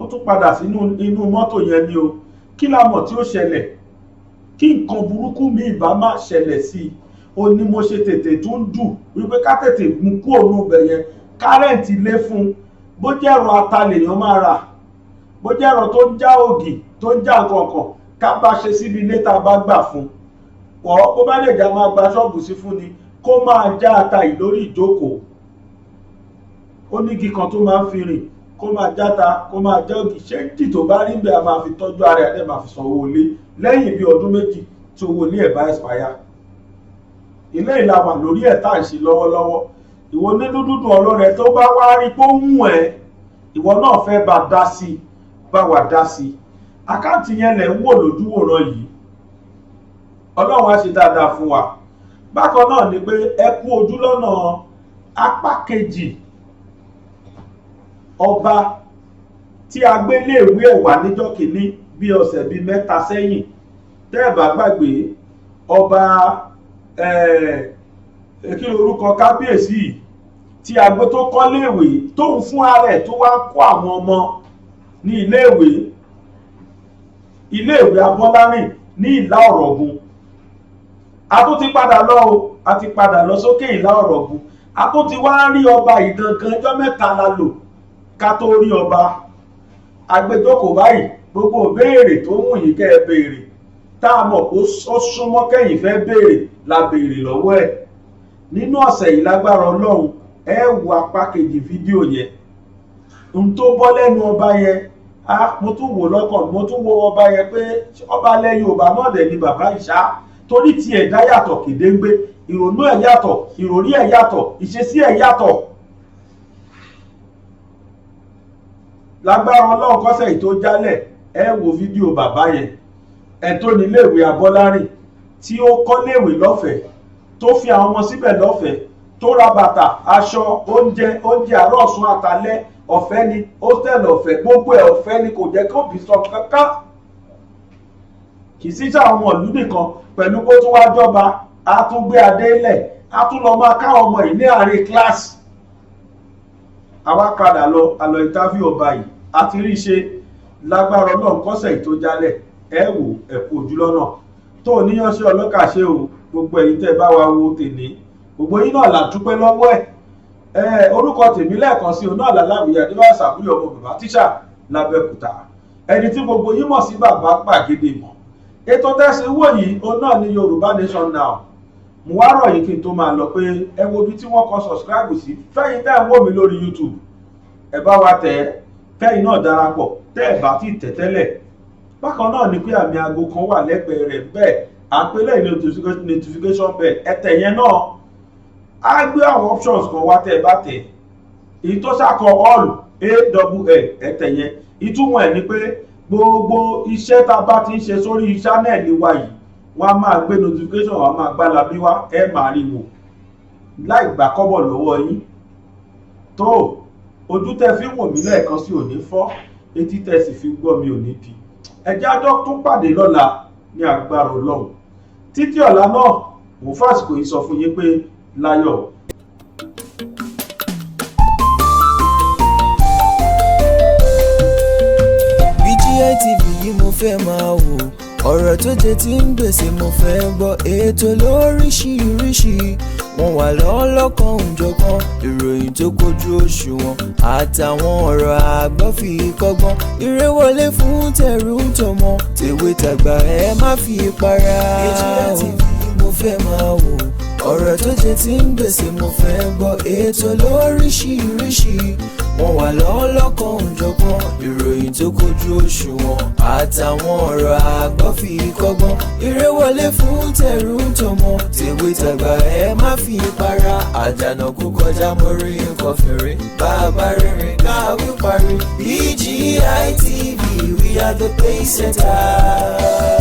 Ó tún padà sínú inú mọ́tò yẹn ni o. Kí la mọ̀ tí ó ṣẹlẹ̀? Kí nǹkan burúkú mi ìbá má ṣẹlẹ̀ sí i. Ó ní mo ṣe tètè tún dù wípé ká tètè mú kú òun ibẹ̀ yẹn kárẹ̀ǹtì lé fún. Bó jẹ́ ẹ̀rọ ata lèèyàn máa rà, bó jẹ́ ẹ̀rọ tó ń já ògì tó ń já nǹkan kan ká bá ṣe síbi ilé tá a bá gbà fún. Wọ́n bó bá lè já máa gba ṣọ́ọ̀bù sí fún ni kó máa já ata yìí lórí ìjókòó. Ó ní igi kan tó máa ń fi rìn kó máa játa kó máa já ògì ṣé kì tó bá rí bẹ́ẹ̀ a máa fi tọ́jú ara ẹ̀ máa fi san owó ilé lẹ́yìn bí ọdún méjì tí owó ilé ẹ̀ bá expire. Ilé ìlàwà lórí ẹ̀ tá à ń ṣe lọ́wọ́lọ́wọ́. Ìwọ nínú dúdú ọlọ́rẹ̀ tó bá wá rí pé ó mú ẹ ìwọ náà fẹ́ bá dá sí bá wà dá sí. Àkáǹtì yẹn lẹ̀ ń wò lójúwòrán yìí. Ọlọ́run á ṣe dáadáa fún wa. Bákan náà ni pé ẹ kú ojú lọ́nà apá kejì ọba tí a gbé léèwé ẹ̀ wá níjọ́ kìíní bí ọ̀sẹ̀ bíi 3 sẹ́yìn tẹ́ ẹ̀ bá gbàgbé ọba kí lorúkọ kábíyèsí tí a gbé tó kọ́ léèwé tóun fún ara ẹ̀ tó wá ń kó àwọn ọmọ ní iléèwé Abọ́lárìn ní Ìlá Ọ̀rọ̀gùn. A tún ti padà lọ o, a ti padà lọ sókè Ìlá Ọ̀rọ̀gùn. A tún ti wá rí ọba ìgangan ọjọ́ 3 la lò ká tó rí ọba. Agbẹjọ́kọ̀ báyìí gbogbo béèrè tó wù yín kẹ́ ẹ béèrè tá a mọ̀ kó súnmọ́ kẹ́yìn fẹ́ béèrè la béèrè lọ́wọ́ ẹ̀. Nínú ọ̀sẹ̀ yìí lágbára Ọlọ́run ẹ wo apá kejì fídíò yẹn. N tó bọ́ lẹ́nu ọba yẹn mo tún wò lọ́kàn mo tún wo ọba yẹn pé ọba ilẹ̀ Yorùbá náà dẹ̀ ni bàbá ìṣá torí tí ẹ̀dá yàtọ̀ kédéńgbé ìrònú ẹ̀ yàtọ̀ ìròrí ẹ̀ yàtọ̀ ìṣesí ẹ̀ yàtọ̀. Lágbára Ọlọ́run kọ́sẹ̀ yìí tó jálẹ̀ ẹ wo fídíò bàbá yẹn ẹ̀ tó ní iléèwé Abọ́lárìn tí ó kọ́ léèwé lọ́fẹ̀ẹ́ tó fi àwọn ọmọ síbẹ̀ lọ́fẹ̀ẹ́ tó ra bàtà aṣọ oúnjẹ àárọ̀ ọ̀sán àtàlẹ́ ọ̀fẹ́ ni hostel ọ̀fẹ́ gbogbo ẹ̀ ọ̀fẹ́ ni kò jẹ́ kó bí sọ kankan. Kì í sí sáwọn ọmọ ìlú nìkan pẹ̀lú bó tún wá jọba a tún gbé adé lẹ̀ a tún lọ máa káwọn ọmọ yìí ní àárín kíláàsì. Àwa padà lọ àlọ́ ìtàfíù ọba yìí àti rí ṣe lágbára Ọlọ́run kọ́sẹ̀ yìí tó jálẹ̀ ẹ wò ẹ kú ojú lọ́nà tó níyànṣẹ́ ọlọ́kà ṣe o gbogbo ẹ̀yin tẹ́ bá wa wo tèmi gbogbo yín náà là dúpẹ́ lọ́wọ́ orúkọ tèmi lẹ́ẹ̀kan sí oná àlàláwìyá adébáyọ̀ sàbúlẹ̀ ọmọ bàbá tíṣà lábẹ́òkúta ẹni tí gbogbo yín mọ̀ sí bàbá gbàgede mọ̀. ètò tẹ́sí wò yìí òun náà ní Yorùbá Nation Now. mo wá rọ̀ yìí kí n tó máa lọ pé ẹ wo ibi tí wọ́n kọ subscribe sí fẹ́yìn tẹ́ ń wò mí lórí YouTube ẹ bá wa tẹ̀ ẹ́ kẹ́yìn náà darapọ̀ tẹ́ ẹ bá ti tẹ̀ tẹ́lẹ̀. bákan náà ni pé àmì aago kan wà lẹ́gbẹ̀ẹ́ rẹ̀ bẹ́ẹ̀ à ń pè lẹ́yìn notification bell ẹ tẹ̀ yẹn náà á gbé àwọn options kan wá tẹ́ ẹ bá tẹ̀ èyí tó ṣàkọ all ẹ tẹ̀ yẹn ìtumọ̀ ẹ̀ ni pé gbogbo iṣẹ́ tá a bá ti ń ṣe sórí channel wa yìí wọ́n á máa gbé notification wọ́n á máa gbá labí wá ẹ máa rí wò láì gbà kọ́bọ̀ lọ́wọ́ yín. tó ojú tẹ́ fi wò mí lẹ́ẹ̀kan sí òní fọ́ etí tẹ́ sì fi gbọ́ mi òní di ẹjẹ́ àjọ tún pàdé lọ́la ní agbára Ọlọ́run títí ọ̀la náà mo fásitì yìí sọ fún yín pé láyọ̀. BGI TV yìí mo fẹ́ máa wò ọ̀rọ̀ tó jẹ tí ń gbèsè mo fẹ́ gbọ́ ètò lóríṣiríṣi wọ́n wà lọ́lọ́kan òjọ̀kan ìròyìn tó kojú òṣùwọ̀n àtàwọn ọ̀rọ̀ àgbọ́ fi kọ́gbọ́n eré wọlé fún tẹ̀rù tọmọ tèwe tàgbà ẹ má fi para. BGI TV mo fẹ́ máa wò ọ̀rọ̀ tó jẹ tí ń gbèsè mo fẹ́ gbọ́ ètò lóríṣiríṣi wọ́n wà lọ́lọ́kan òjọ̀kan ìròyìn tó kojú òṣùwọ̀n àtàwọn ọ̀rọ̀ àgbọ́ fi kọ́gbọ́n eré wọlé fún tẹ̀rù tọmọ tèwe tàgbà ẹ má fi para àdànà kú kọjá mórí nǹkan fèrè bàbá rere káwí parí BGI TV we are the pace setter.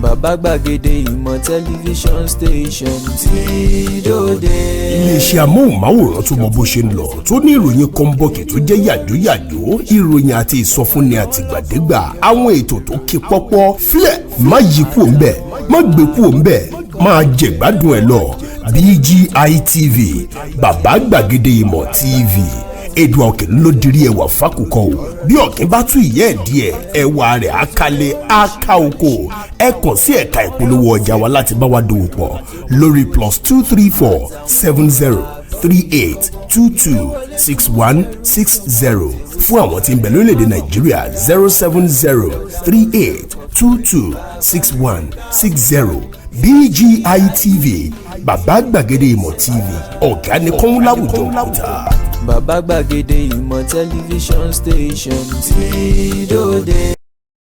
Bàbá gbàgede ìmọ̀ tẹlifíṣọ̀n station tí dòde. iléeṣẹ́ amóhùnmáwòrán tó mọ bó ṣe ń lọ tó ní ìròyìn kọ́ńbọ̀kì tó jẹ́ yàjóyàjó ìròyìn àti ìsọfúnni àtìgbàdégbà àwọn ètò tó ké pọ́pọ́ flẹ̀ má yí kúò ń bẹ̀ má gbé kúò ń bẹ̀ máa jẹ̀gbádùn ẹ̀ lọ BGI TV bàbá gbàgede ìmọ̀ TV èdè ọ̀kìn ló dirí ẹwà fákòkò o bí ọ̀kìn bá tú ìyẹ́ ẹ̀ díẹ̀ ẹwà rẹ̀ àkàlẹ̀ àkà oko ẹ kàn sí ẹ̀ka ìpolówó ọjà wa láti bá wa dòwò pọ̀ lórí +234 70 38 22 61 60 fún àwọn tí ń bẹ lórílẹ̀‐èdè Nàìjíríà 070 38 22 61 60 BGI TV bàbá gbàgede ìmọ̀ TV ọ̀gá ni kọ́ń láwùjọ òkúta. Bàbá gbàgede ìmọ̀ tẹlifíṣọ̀n station tí dòde.